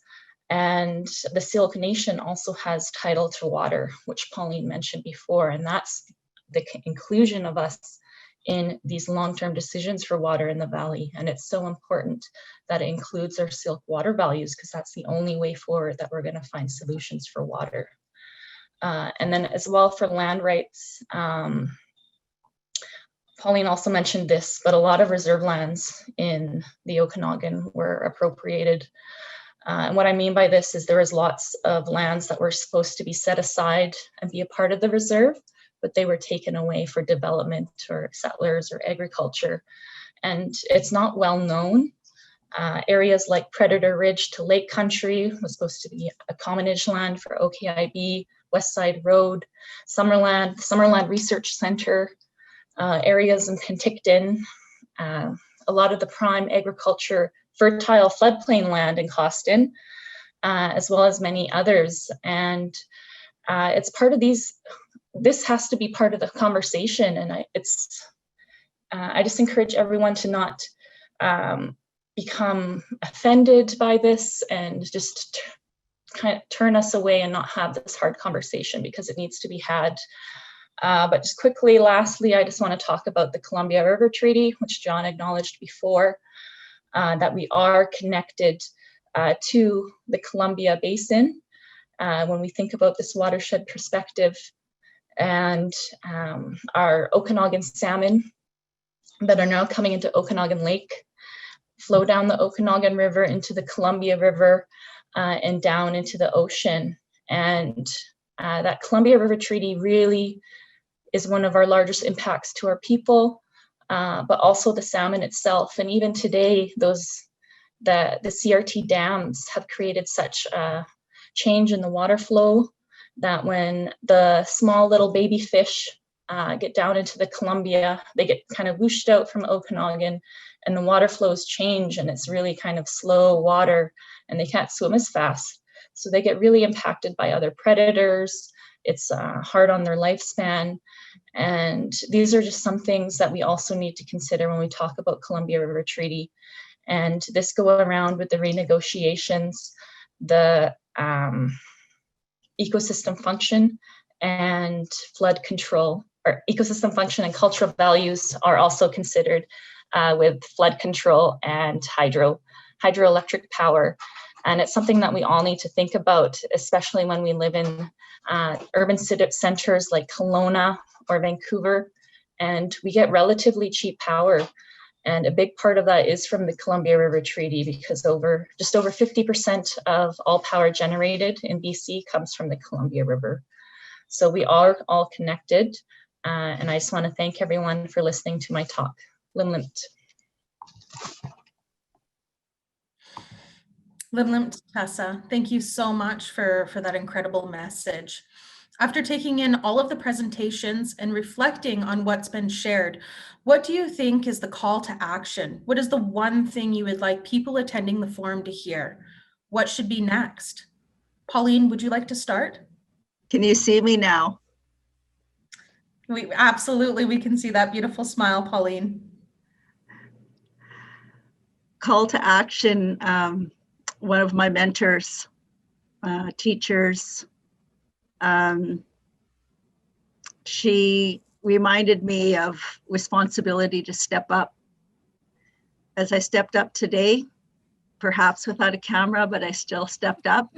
G: And the Siwڵkว์Nation also has title to water, which Pauline mentioned before, and that's the inclusion of us in these long-term decisions for water in the valley. And it's so important that it includes our Siwڵkว์water values, because that's the only way forward that we're going to find solutions for water. And then as well for land rights, Pauline also mentioned this, but a lot of reserve lands in the Okanagan were appropriated. And what I mean by this is there was lots of lands that were supposed to be set aside and be a part of the reserve, but they were taken away for development or settlers or agriculture. And it's not well known. Areas like Predator Ridge to Lake Country was supposed to be a commonage land for OKIB, West Side Road, Summerland Research Center, areas in Penticton, a lot of the prime agriculture, fertile floodplain land in Costin, as well as many others. And it's part of this has to be part of the conversation. And I just encourage everyone to not become offended by this and just kind of turn us away and not have this hard conversation, because it needs to be had. But just quickly, lastly, I just want to talk about the Columbia River Treaty, which John acknowledged before, that we are connected to the Columbia Basin when we think about this watershed perspective. And our Okanagan salmon that are now coming into Okanagan Lake flow down the Okanagan River into the Columbia River and down into the ocean. And that Columbia River Treaty really is one of our largest impacts to our people, but also the salmon itself. And even today, the CRT dams have created such a change in the water flow that when the small little baby fish get down into the Columbia, they get kind of whooshed out from Okanagan, and the water flows change, and it's really kind of slow water, and they can't swim as fast. So they get really impacted by other predators. It's hard on their lifespan. And these are just some things that we also need to consider when we talk about Columbia River Treaty. And this go around with the renegotiations, the ecosystem function and flood control, or ecosystem function and cultural values are also considered with flood control and hydroelectric power. And it's something that we all need to think about, especially when we live in urban centers like Kelowna or Vancouver, and we get relatively cheap power. And a big part of that is from the Columbia River Treaty, because just over 50% of all power generated in BC comes from the Columbia River. So we are all connected. And I just want to thank everyone for listening to my talk. Limlimt.
A: Limlimt, Tessa, thank you so much for that incredible message. After taking in all of the presentations and reflecting on what's been shared, what do you think is the call to action? What is the one thing you would like people attending the forum to hear? What should be next? Pauline, would you like to start?
D: Can you see me now?
A: Absolutely, we can see that beautiful smile, Pauline.
D: Call to action. One of my mentors, teachers, she reminded me of responsibility to step up. As I stepped up today, perhaps without a camera, but I still stepped up.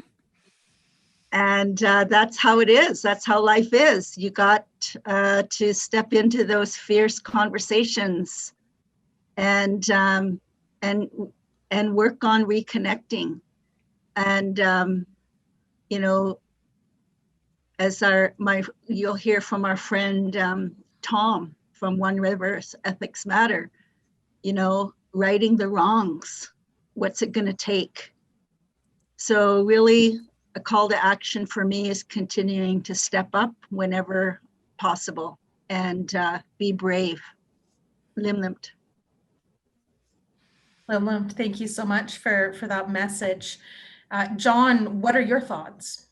D: And that's how it is. That's how life is. You got to step into those fierce conversations and work on reconnecting. And you know, as you'll hear from our friend Tom from One Rivers Ethics Matter, you know, righting the wrongs. What's it going to take? So really, a call to action for me is continuing to step up whenever possible and be brave. Limlimt.
A: Limlimt, thank you so much for that message. John, what are your thoughts?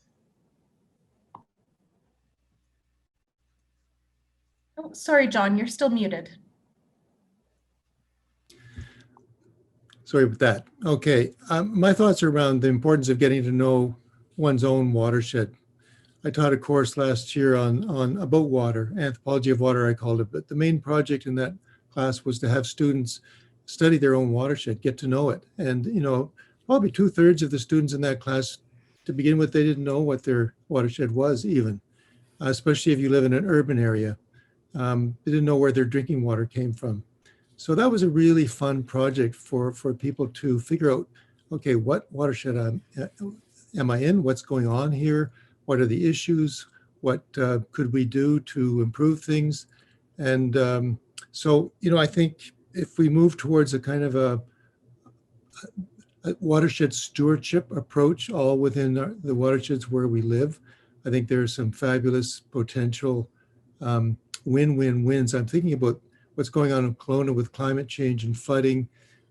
A: Oh, sorry, John, you're still muted.
E: Sorry about that. Okay, my thoughts are around the importance of getting to know one's own watershed. I taught a course last year on about water, anthropology of water, I called it. But the main project in that class was to have students study their own watershed, get to know it. And, you know, probably 2/3 of the students in that class, to begin with, they didn't know what their watershed was even, especially if you live in an urban area. They didn't know where their drinking water came from. So that was a really fun project for people to figure out, okay, what watershed am I in? What's going on here? What are the issues? What could we do to improve things? And so, you know, I think if we move towards a kind of a watershed stewardship approach, all within the watersheds where we live, I think there's some fabulous potential win-win-wins. I'm thinking about what's going on in Kelowna with climate change and flooding.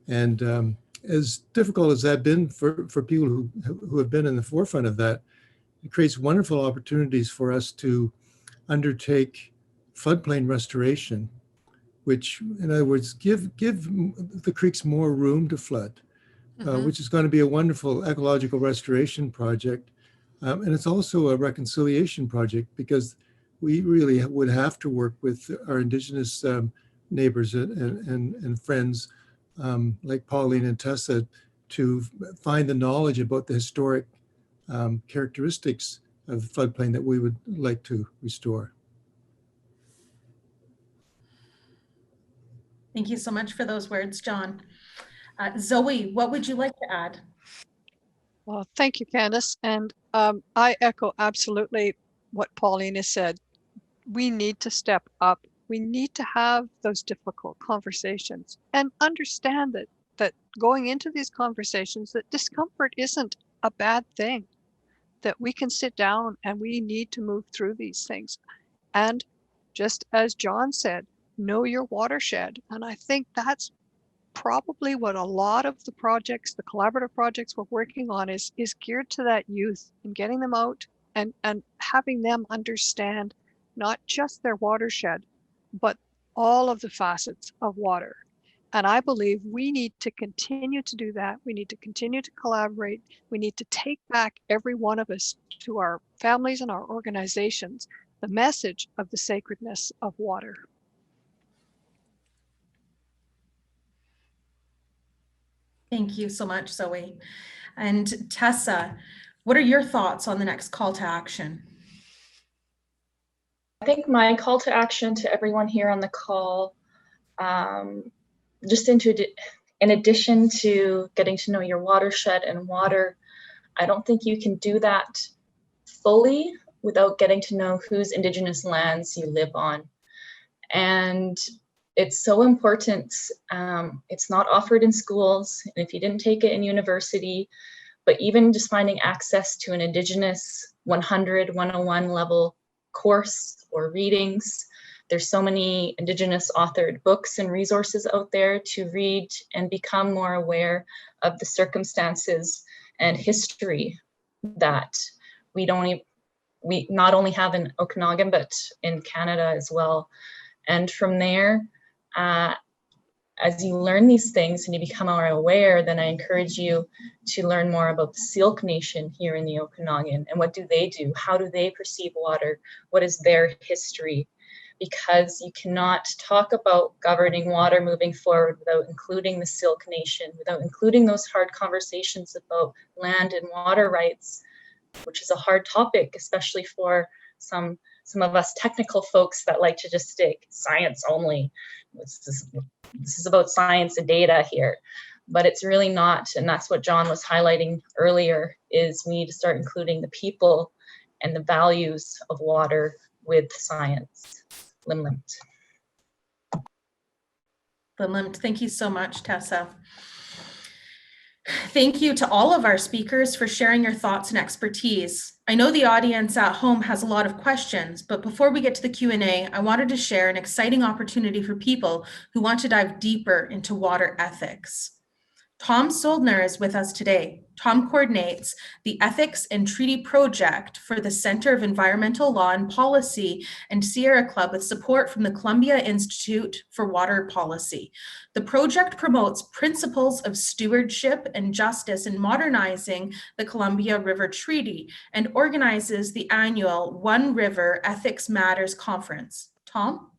E: And as difficult as that's been for people who have been in the forefront of that, it creates wonderful opportunities for us to undertake floodplain restoration, which, in other words, give the creeks more room to flood, which is going to be a wonderful ecological restoration project. And it's also a reconciliation project, because we really would have to work with our Indigenous neighbors and friends like Pauline and Tessa to find the knowledge about the historic characteristics of the floodplain that we would like to restore.
A: Thank you so much for those words, John. Zoe, what would you like to add?
F: Well, thank you, Candace. And I echo absolutely what Pauline has said. We need to step up. We need to have those difficult conversations and understand that going into these conversations, that discomfort isn't a bad thing, that we can sit down and we need to move through these things. And just as John said, know your watershed. And I think that's probably what a lot of the projects, the collaborative projects we're working on is geared to that youth, and getting them out and having them understand not just their watershed, but all of the facets of water. And I believe we need to continue to do that. We need to continue to collaborate. We need to take back, every one of us, to our families and our organizations, the message of the sacredness of water.
A: Thank you so much, Zoe. And Tessa, what are your thoughts on the next call to action?
G: I think my call to action to everyone here on the call, just in addition to getting to know your watershed and water, I don't think you can do that fully without getting to know whose Indigenous lands you live on. And it's so important. It's not offered in schools, and if you didn't take it in university, but even just finding access to an Indigenous 100, 101 level course or readings. There's so many Indigenous authored books and resources out there to read and become more aware of the circumstances and history that we not only have in Okanagan, but in Canada as well. And from there, as you learn these things and you become more aware, then I encourage you to learn more about the Siwڵkŵ Nation here in the Okanagan, and what do they do? How do they perceive water? What is their history? Because you cannot talk about governing water moving forward without including the Siwڵkŵ Nation, without including those hard conversations about land and water rights, which is a hard topic, especially for some of us technical folks that like to just stick science only. This is about science and data here, but it's really not. And that's what John was highlighting earlier, is we need to start including the people and the values of water with science. Limlimt.
A: Thank you so much, Tessa. Thank you to all of our speakers for sharing your thoughts and expertise. I know the audience at home has a lot of questions, but before we get to the Q&A, I wanted to share an exciting opportunity for people who want to dive deeper into water ethics. Tom Soldner is with us today. Tom coordinates the Ethics and Treaty Project for the Center of Environmental Law and Policy and Siwڵkৱ with support from the Columbia Institute for Water Policy. The project promotes principles of stewardship and justice in modernizing the Columbia River Treaty and organizes the annual One River Ethics Matters Conference. Tom?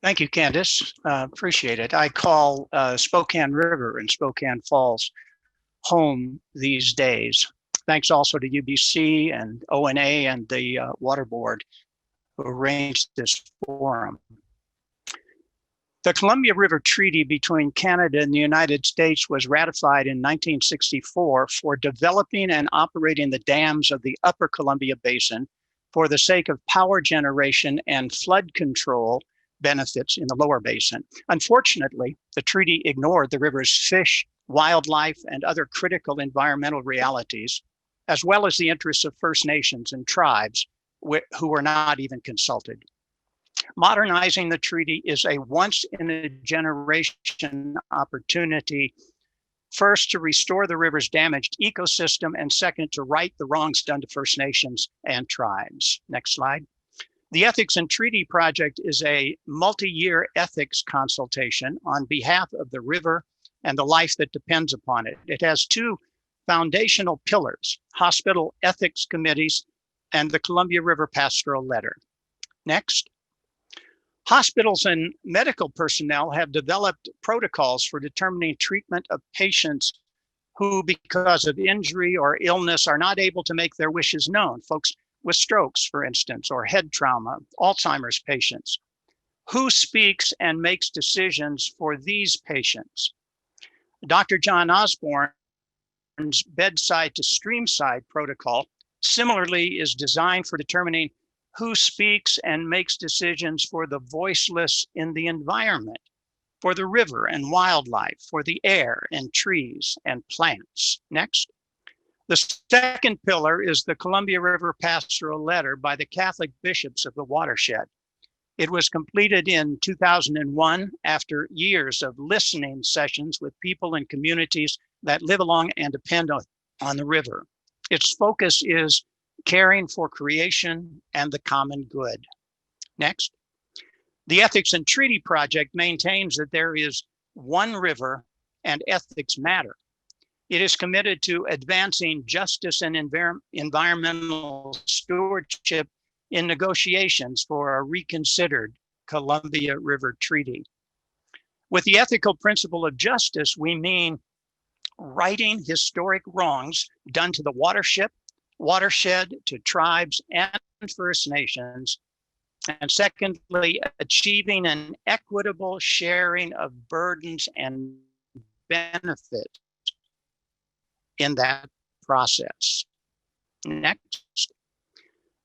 H: Thank you, Candace. Appreciate it. I call Spokane River and Spokane Falls home these days. Thanks also to UBC and ONA and the Water Board who arranged this forum. The Columbia River Treaty between Canada and the United States was ratified in 1964 for developing and operating the dams of the Upper Columbia Basin for the sake of power generation and flood control benefits in the lower basin. Unfortunately, the treaty ignored the river's fish, wildlife, and other critical environmental realities, as well as the interests of First Nations and tribes who were not even consulted. Modernizing the treaty is a once-in-a-generation opportunity, first, to restore the river's damaged ecosystem, and second, to right the wrongs done to First Nations and tribes. Next slide. The Ethics and Treaty Project is a multi-year ethics consultation on behalf of the river and the life that depends upon it. It has two foundational pillars: hospital ethics committees and the Columbia River Pastoral Letter. Next. Hospitals and medical personnel have developed protocols for determining treatment of patients who, because of injury or illness, are not able to make their wishes known. Folks with strokes, for instance, or head trauma, Alzheimer's patients. Who speaks and makes decisions for these patients? Dr. John Osborne's bedside to streamside protocol similarly is designed for determining who speaks and makes decisions for the voiceless in the environment, for the river and wildlife, for the air and trees and plants. Next. The second pillar is the Columbia River Pastoral Letter by the Catholic bishops of the Watershed. It was completed in 2001 after years of listening sessions with people and communities that live along and depend on the river. Its focus is caring for creation and the common good. Next. The Ethics and Treaty Project maintains that there is one river and ethics matter. It is committed to advancing justice and environmental stewardship in negotiations for a reconsidered Columbia River Treaty. With the ethical principle of justice, we mean righting historic wrongs done to the watershed, to tribes and First Nations, and secondly, achieving an equitable sharing of burdens and benefits in that process. Next.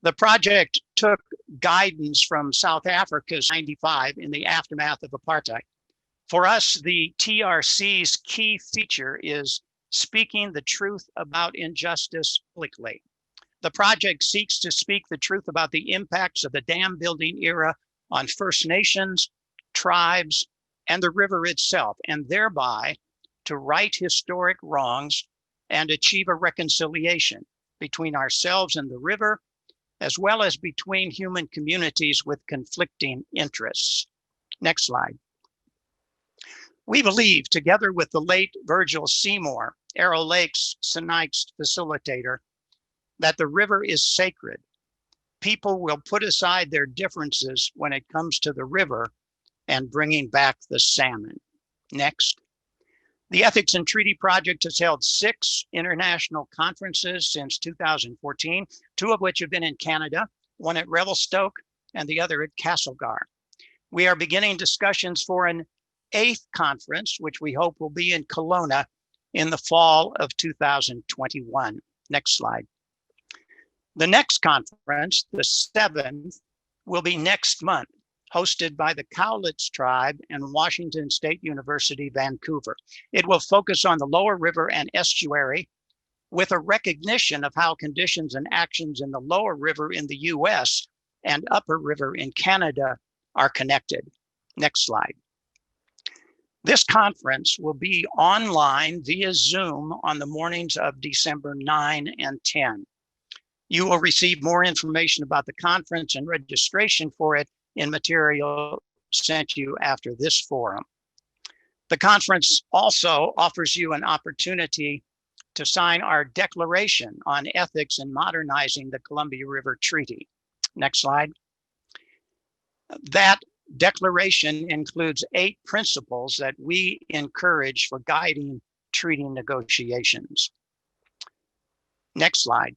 H: The project took guidance from South Africa's 95 in the aftermath of apartheid. For us, the TRC's key feature is speaking the truth about injustice publicly. The project seeks to speak the truth about the impacts of the dam building era on First Nations, tribes, and the river itself, and thereby to right historic wrongs and achieve a reconciliation between ourselves and the river, as well as between human communities with conflicting interests. Next slide. We believe, together with the late Virgil Seymour, Arrow Lake's Sinai's facilitator, that the river is sacred. People will put aside their differences when it comes to the river and bringing back the salmon. Next. The Ethics and Treaty Project has held 6 international conferences since 2014, 2 of which have been in Canada, one at Revelstoke and the other at Castlegar. We are beginning discussions for an 8th conference, which we hope will be in Kelowna in the fall of 2021. Next slide. The next conference, the 7th, will be next month, hosted by the Cowlitz Tribe and Washington State University, Vancouver. It will focus on the lower river and estuary with a recognition of how conditions and actions in the lower river in the US and upper river in Canada are connected. Next slide. This conference will be online via Zoom on the mornings of December 9 and 10. You will receive more information about the conference and registration for it in material sent you after this forum. The conference also offers you an opportunity to sign our Declaration on Ethics in Modernizing the Columbia River Treaty. Next slide. That declaration includes 8 principles that we encourage for guiding treaty negotiations. Next slide.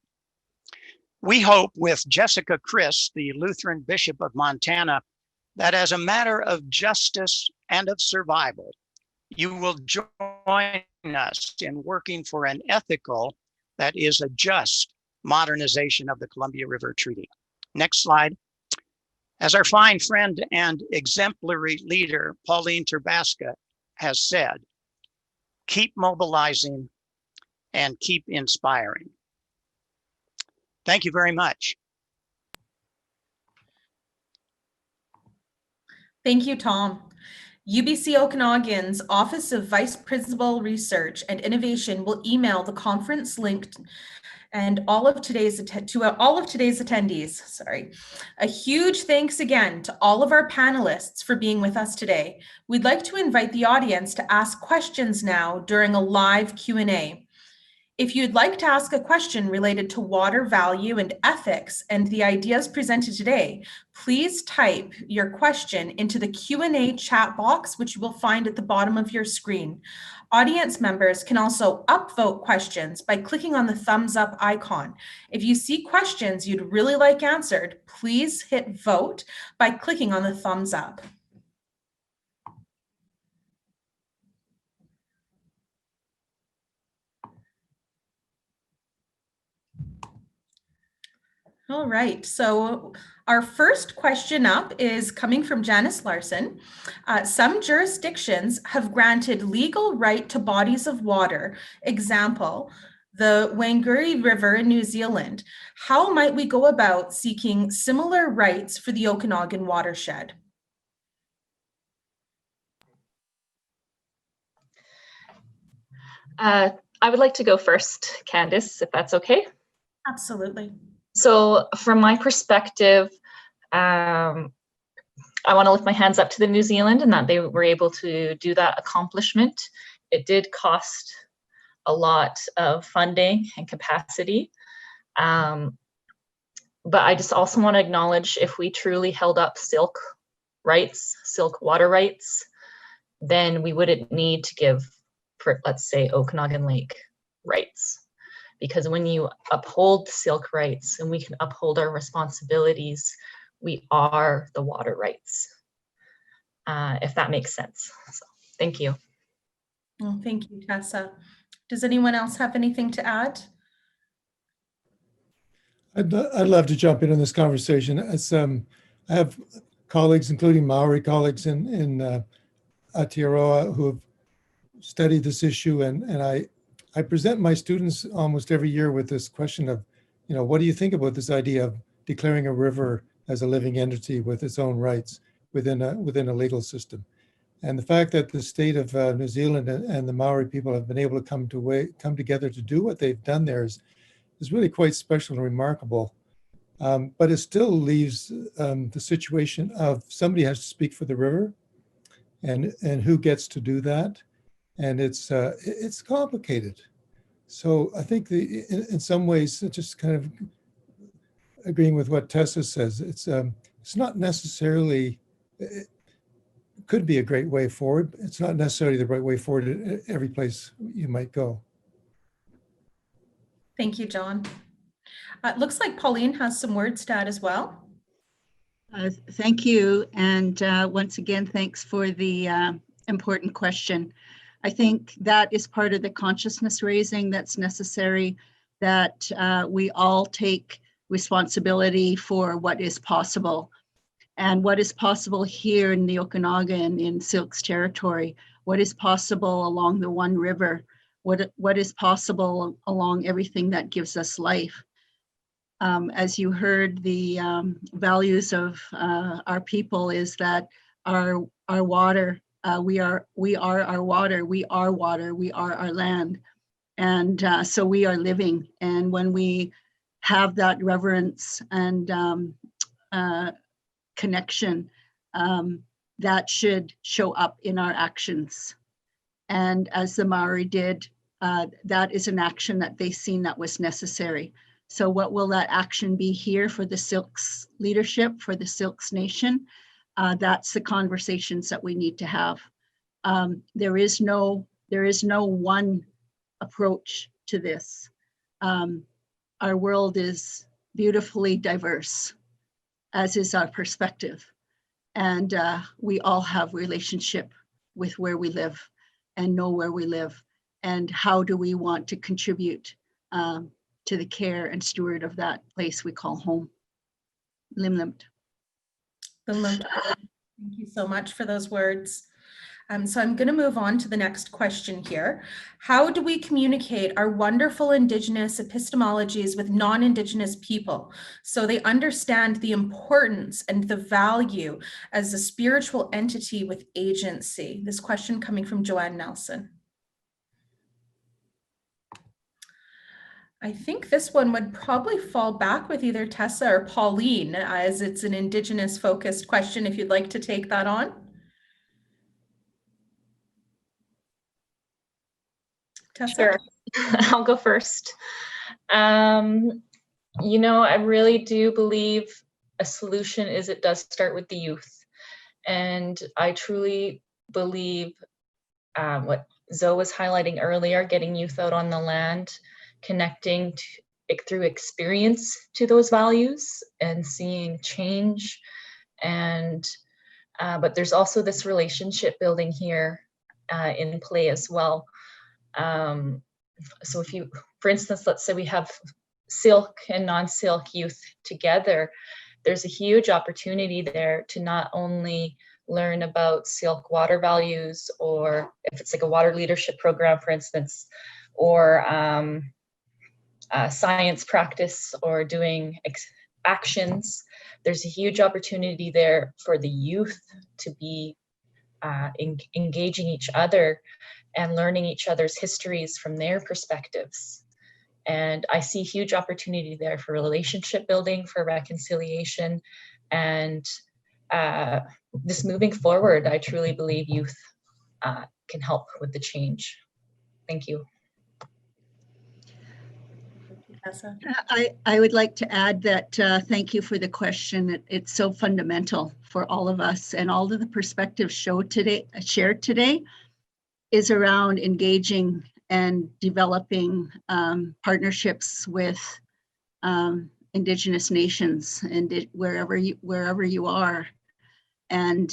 H: We hope with Jessica Chris, the Lutheran Bishop of Montana, that as a matter of justice and of survival, you will join us in working for an ethical, that is a just, modernization of the Columbia River Treaty. Next slide. As our fine friend and exemplary leader, Pauline Terbasket, has said, keep mobilizing and keep inspiring. Thank you very much.
A: Thank you, Tom. UBC Okanagan's Office of Vice Principal Research and Innovation will email the conference link and all of today's attendees. Sorry. A huge thanks again to all of our panelists for being with us today. We'd like to invite the audience to ask questions now during a live Q&A. If you'd like to ask a question related to water value and ethics and the ideas presented today, please type your question into the Q&A chat box, which you will find at the bottom of your screen. Audience members can also upvote questions by clicking on the thumbs up icon. If you see questions you'd really like answered, please hit vote by clicking on the thumbs up. All right, so our first question up is coming from Janice Larson. Some jurisdictions have granted legal right to bodies of water, example, the Wangari River in New Zealand. How might we go about seeking similar rights for the Okanagan watershed?
G: I would like to go first, Candace, if that's okay.
A: Absolutely.
G: So from my perspective, I want to lift my hands up to the New Zealand and that they were able to do that accomplishment. It did cost a lot of funding and capacity. But I just also want to acknowledge if we truly held up silk rights, silk water rights, then we wouldn't need to give, for, let's say, Okanagan Lake rights. Because when you uphold silk rights and we can uphold our responsibilities, we are the water rights, if that makes sense. So, thank you.
A: Well, thank you, Tessa. Does anyone else have anything to add?
E: I'd love to jump in on this conversation. As I have colleagues, including Maori colleagues in Aotearoa, who have studied this issue, and I present my students almost every year with this question of, what do you think about this idea of declaring a river as a living entity with its own rights within a legal system? And the fact that the state of New Zealand and the Maori people have been able to come together to do what they've done there is really quite special and remarkable. But it still leaves the situation of somebody has to speak for the river, and who gets to do that. And it's complicated. So I think in some ways, just kind of agreeing with what Tessa says, it's not necessarily, it could be a great way forward. It's not necessarily the right way forward at every place you might go.
A: Thank you, John. It looks like Pauline has some words to add as well.
D: Thank you. And once again, thanks for the important question. I think that is part of the consciousness raising that's necessary, that we all take responsibility for what is possible. And what is possible here in the Okanagan, in Syilx territory, what is possible along the One River, what is possible along everything that gives us life. As you heard, the values of our people is that our water We are our water. We are water. We are our land. And so we are living. And when we have that reverence and connection, that should show up in our actions. And as the Maori did, that is an action that they seen that was necessary. So what will that action be here for the Siwḻkws leadership, for the Siwḻkws Nation? That's the conversations that we need to have. There is no one approach to this. Our world is beautifully diverse, as is our perspective. And we all have relationship with where we live and know where we live. And how do we want to contribute to the care and steward of that place we call home? Limlimt.
A: Thank you so much for those words. So I'm going to move on to the next question here. How do we communicate our wonderful Indigenous epistemologies with non-Indigenous people so they understand the importance and the value as a spiritual entity with agency? This question coming from Joanne Nelson. I think this one would probably fall back with either Tessa or Pauline, as it's an Indigenous focused question, if you'd like to take that on. Tessa?
G: Sure, I'll go first. You know, I really do believe a solution it does start with the youth. And I truly believe what Zoe was highlighting earlier, getting youth out on the land, connecting through experience to those values and seeing change. And but there's also this relationship building here in play as well. So if you, for instance, let's say we have Siwڵkw and non-Siwڵkw youth together, there's a huge opportunity there to not only learn about Siwڵkw water values, or if it's like a water leadership program, for instance, or science practice or doing actions. There's a huge opportunity there for the youth to be engaging each other and learning each other's histories from their perspectives. And I see huge opportunity there for relationship building, for reconciliation, and just moving forward. I truly believe youth can help with the change. Thank you.
D: I would like to add that thank you for the question. It's so fundamental for all of us, and all of the perspectives shared today is around engaging and developing partnerships with Indigenous nations and wherever you are, and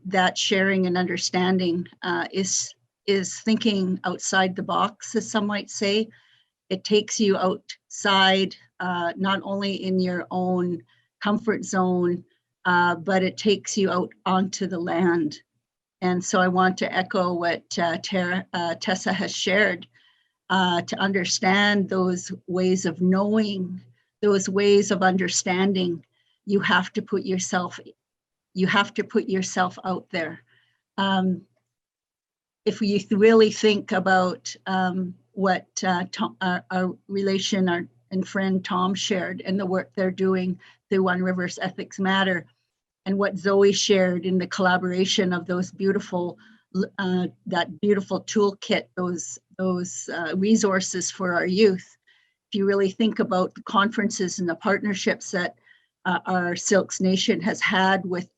D: that sharing and understanding is thinking outside the box, as some might say. It takes you outside, not only in your own comfort zone, but it takes you out onto the land. And so I want to echo what Tessa has shared, to understand those ways of knowing, those ways of understanding. You have to put yourself out there. If we really think about what our relation and friend Tom shared and the work they're doing through One Rivers Ethics Matter, and what Zoe shared in the collaboration of those beautiful, that beautiful toolkit, those resources for our youth. If you really think about the conferences and the partnerships that our Siwڵkws Nation has had with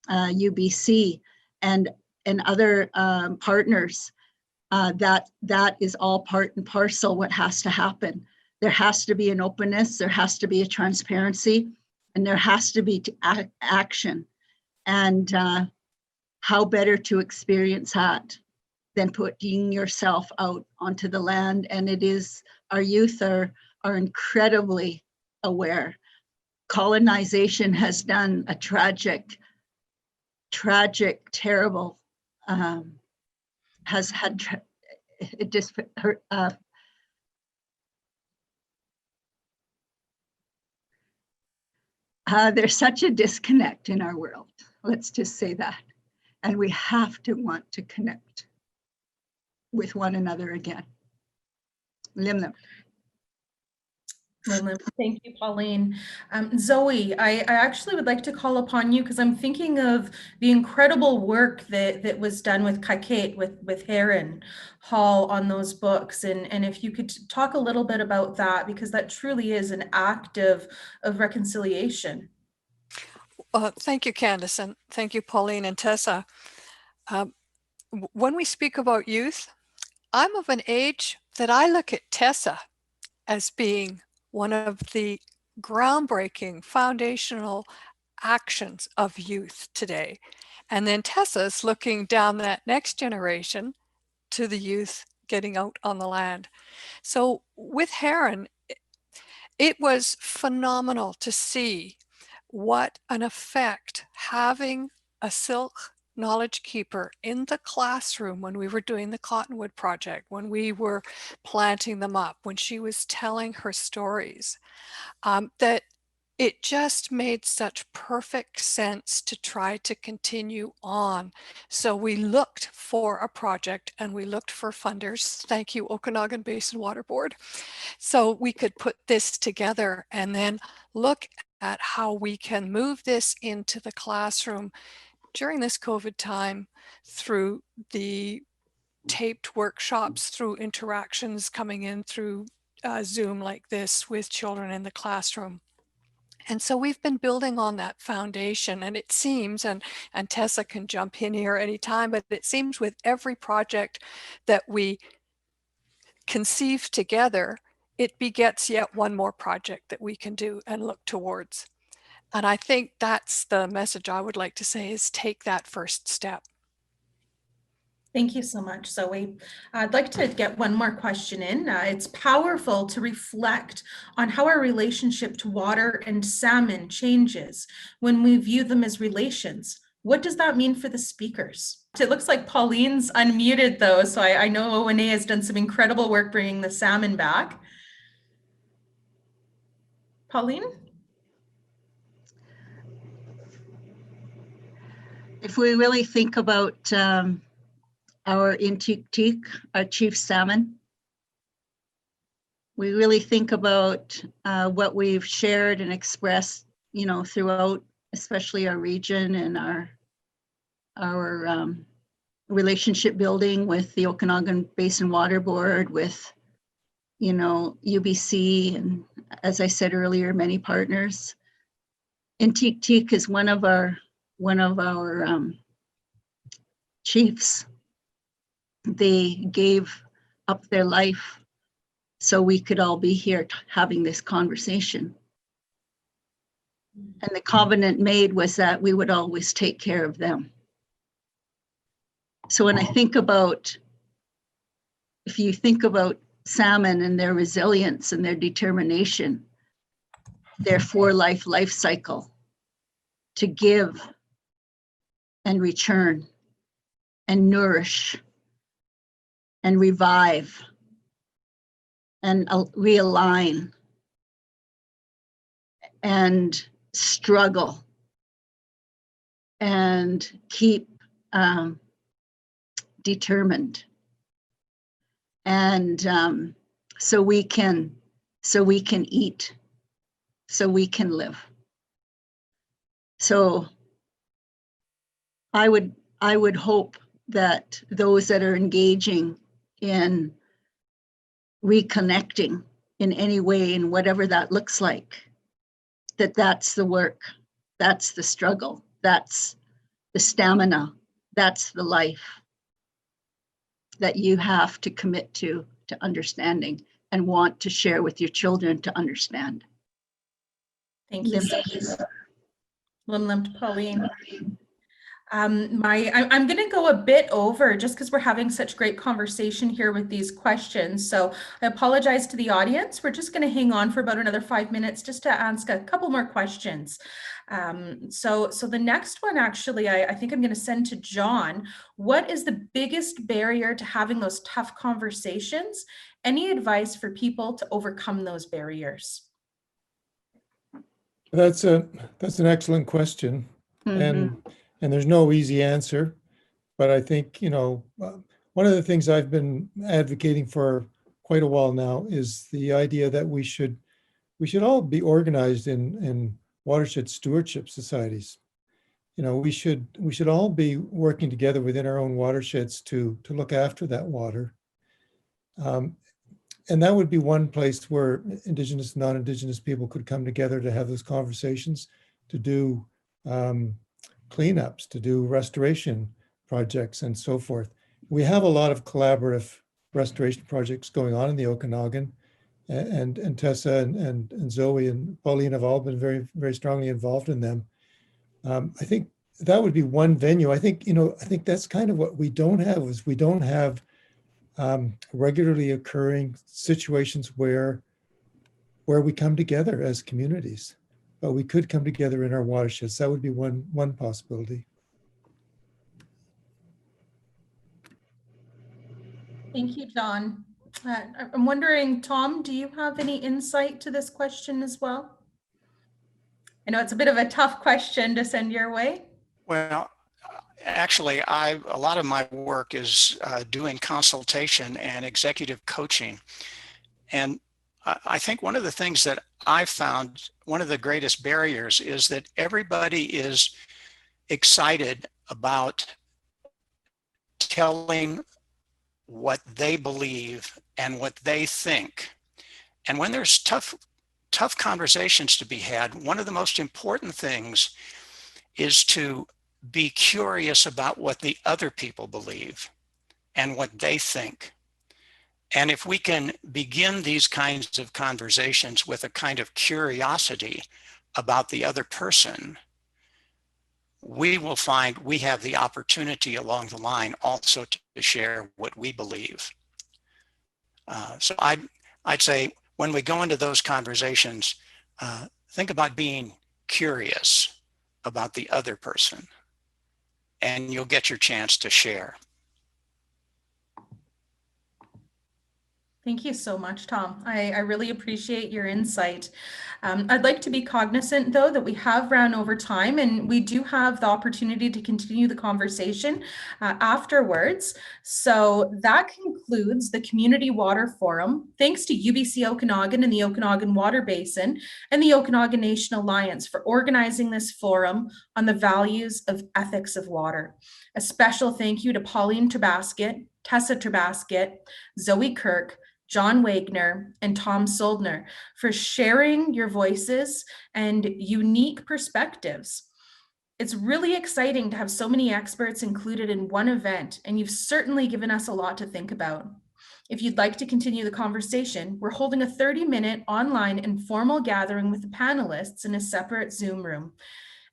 D: UBC and other partners, that is all part and parcel what has to happen. There has to be an openness, there has to be a transparency, and there has to be action. And how better to experience that than putting yourself out onto the land? And it is, our youth are incredibly aware. Colonization has done a tragic, terrible, has had, it just hurt, there's such a disconnect in our world. Let's just say that. And we have to want to connect with one another again. Limlim.
A: Thank you, Pauline. Zoe, I actually would like to call upon you because I'm thinking of the incredible work that was done with Kaiket, with Heron Hall on those books. And if you could talk a little bit about that, because that truly is an act of reconciliation.
F: Thank you, Candace, and thank you, Pauline and Tessa. When we speak about youth, I'm of an age that I look at Tessa as being one of the groundbreaking foundational actions of youth today. And then Tessa's looking down that next generation to the youth getting out on the land. So with Heron, it was phenomenal to see what an effect having a Siwڵkว์knowledge keeper in the classroom when we were doing the Cottonwood Project, when we were planting them up, when she was telling her stories, that it just made such perfect sense to try to continue on. So we looked for a project and we looked for funders. Thank you, Okanagan Basin Water Board. So we could put this together and then look at how we can move this into the classroom during this COVID time through the taped workshops, through interactions coming in through Zoom like this with children in the classroom. And so we've been building on that foundation, and it seems, and Tessa can jump in here anytime, but it seems with every project that we conceive together, it begets yet one more project that we can do and look towards. And I think that's the message I would like to say, is take that first step.
A: Thank you so much, Zoe. I'd like to get one more question in. It's powerful to reflect on how our relationship to water and salmon changes when we view them as relations. What does that mean for the speakers? It looks like Pauline's unmuted though, so I know ONA has done some incredible work bringing the salmon back. Pauline?
D: If we really think about our Intik, our chief salmon, we really think about what we've shared and expressed, you know, throughout, especially our region and our relationship building with the Okanagan Basin Water Board, with, you know, UBC, and as I said earlier, many partners. Intik is one of our chiefs. They gave up their life so we could all be here having this conversation. And the covenant made was that we would always take care of them. So when I think about, if you think about salmon and their resilience and their determination, their for-life life cycle to give and return and nourish and revive and realign and struggle and keep determined, and so we can eat, so we can live. So I would hope that those that are engaging in reconnecting in any way, in whatever that looks like, that's the work, that's the struggle, that's the stamina, that's the life that you have to commit to understanding and want to share with your children to understand.
A: Thank you. Lim to Pauline. I'm going to go a bit over just because we're having such great conversation here with these questions. So I apologize to the audience. We're just going to hang on for about another 5 minutes just to ask a couple more questions. So the next one, actually, I think I'm going to send to John. What is the biggest barrier to having those tough conversations? Any advice for people to overcome those barriers?
E: That's an excellent question.
D: Mm-hmm.
E: And there's no easy answer. But I think, one of the things I've been advocating for quite a while now is the idea that we should all be organized in watershed stewardship societies. We should all be working together within our own watersheds to look after that water. And that would be one place where Indigenous, non-Indigenous people could come together to have those conversations, to do cleanups, to do restoration projects and so forth. We have a lot of collaborative restoration projects going on in the Okanagan, and Tessa and Zoe and Pauline have all been very, very strongly involved in them. I think that would be one venue. I think that's kind of what we don't have, is we don't have regularly occurring situations where we come together as communities, but we could come together in our watersheds. That would be one possibility.
A: Thank you, John. I'm wondering, Tom, do you have any insight to this question as well? I know it's a bit of a tough question to send your way.
H: Well, actually, a lot of my work is doing consultation and executive coaching. And I think one of the things that I've found, one of the greatest barriers, is that everybody is excited about telling what they believe and what they think. And when there's tough conversations to be had, one of the most important things is to be curious about what the other people believe and what they think. And if we can begin these kinds of conversations with a kind of curiosity about the other person, we will find we have the opportunity along the line also to share what we believe. So I'd say when we go into those conversations, think about being curious about the other person, and you'll get your chance to share.
A: Thank you so much, Tom. I really appreciate your insight. I'd like to be cognizant, though, that we have ran over time, and we do have the opportunity to continue the conversation afterwards. So that concludes the Community Water Forum. Thanks to UBC Okanagan and the Okanagan Water Basin and the Okanagan Nation Alliance for organizing this forum on the values of ethics of water. A special thank you to Pauline Terbasket, Tessa Terbasket, Zoe Kirk, John Wagner, and Tom Soldner for sharing your voices and unique perspectives. It's really exciting to have so many experts included in one event, and you've certainly given us a lot to think about. If you'd like to continue the conversation, we're holding a 30-minute online informal gathering with the panelists in a separate Zoom room.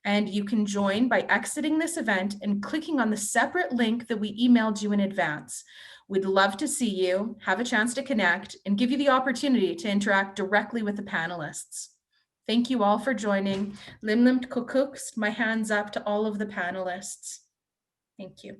A: And you can join by exiting this event and clicking on the separate link that we emailed you in advance. We'd love to see you, have a chance to connect, and give you the opportunity to interact directly with the panelists. Thank you all for joining. Limlim Kukuks, my hands up to all of the panelists. Thank you.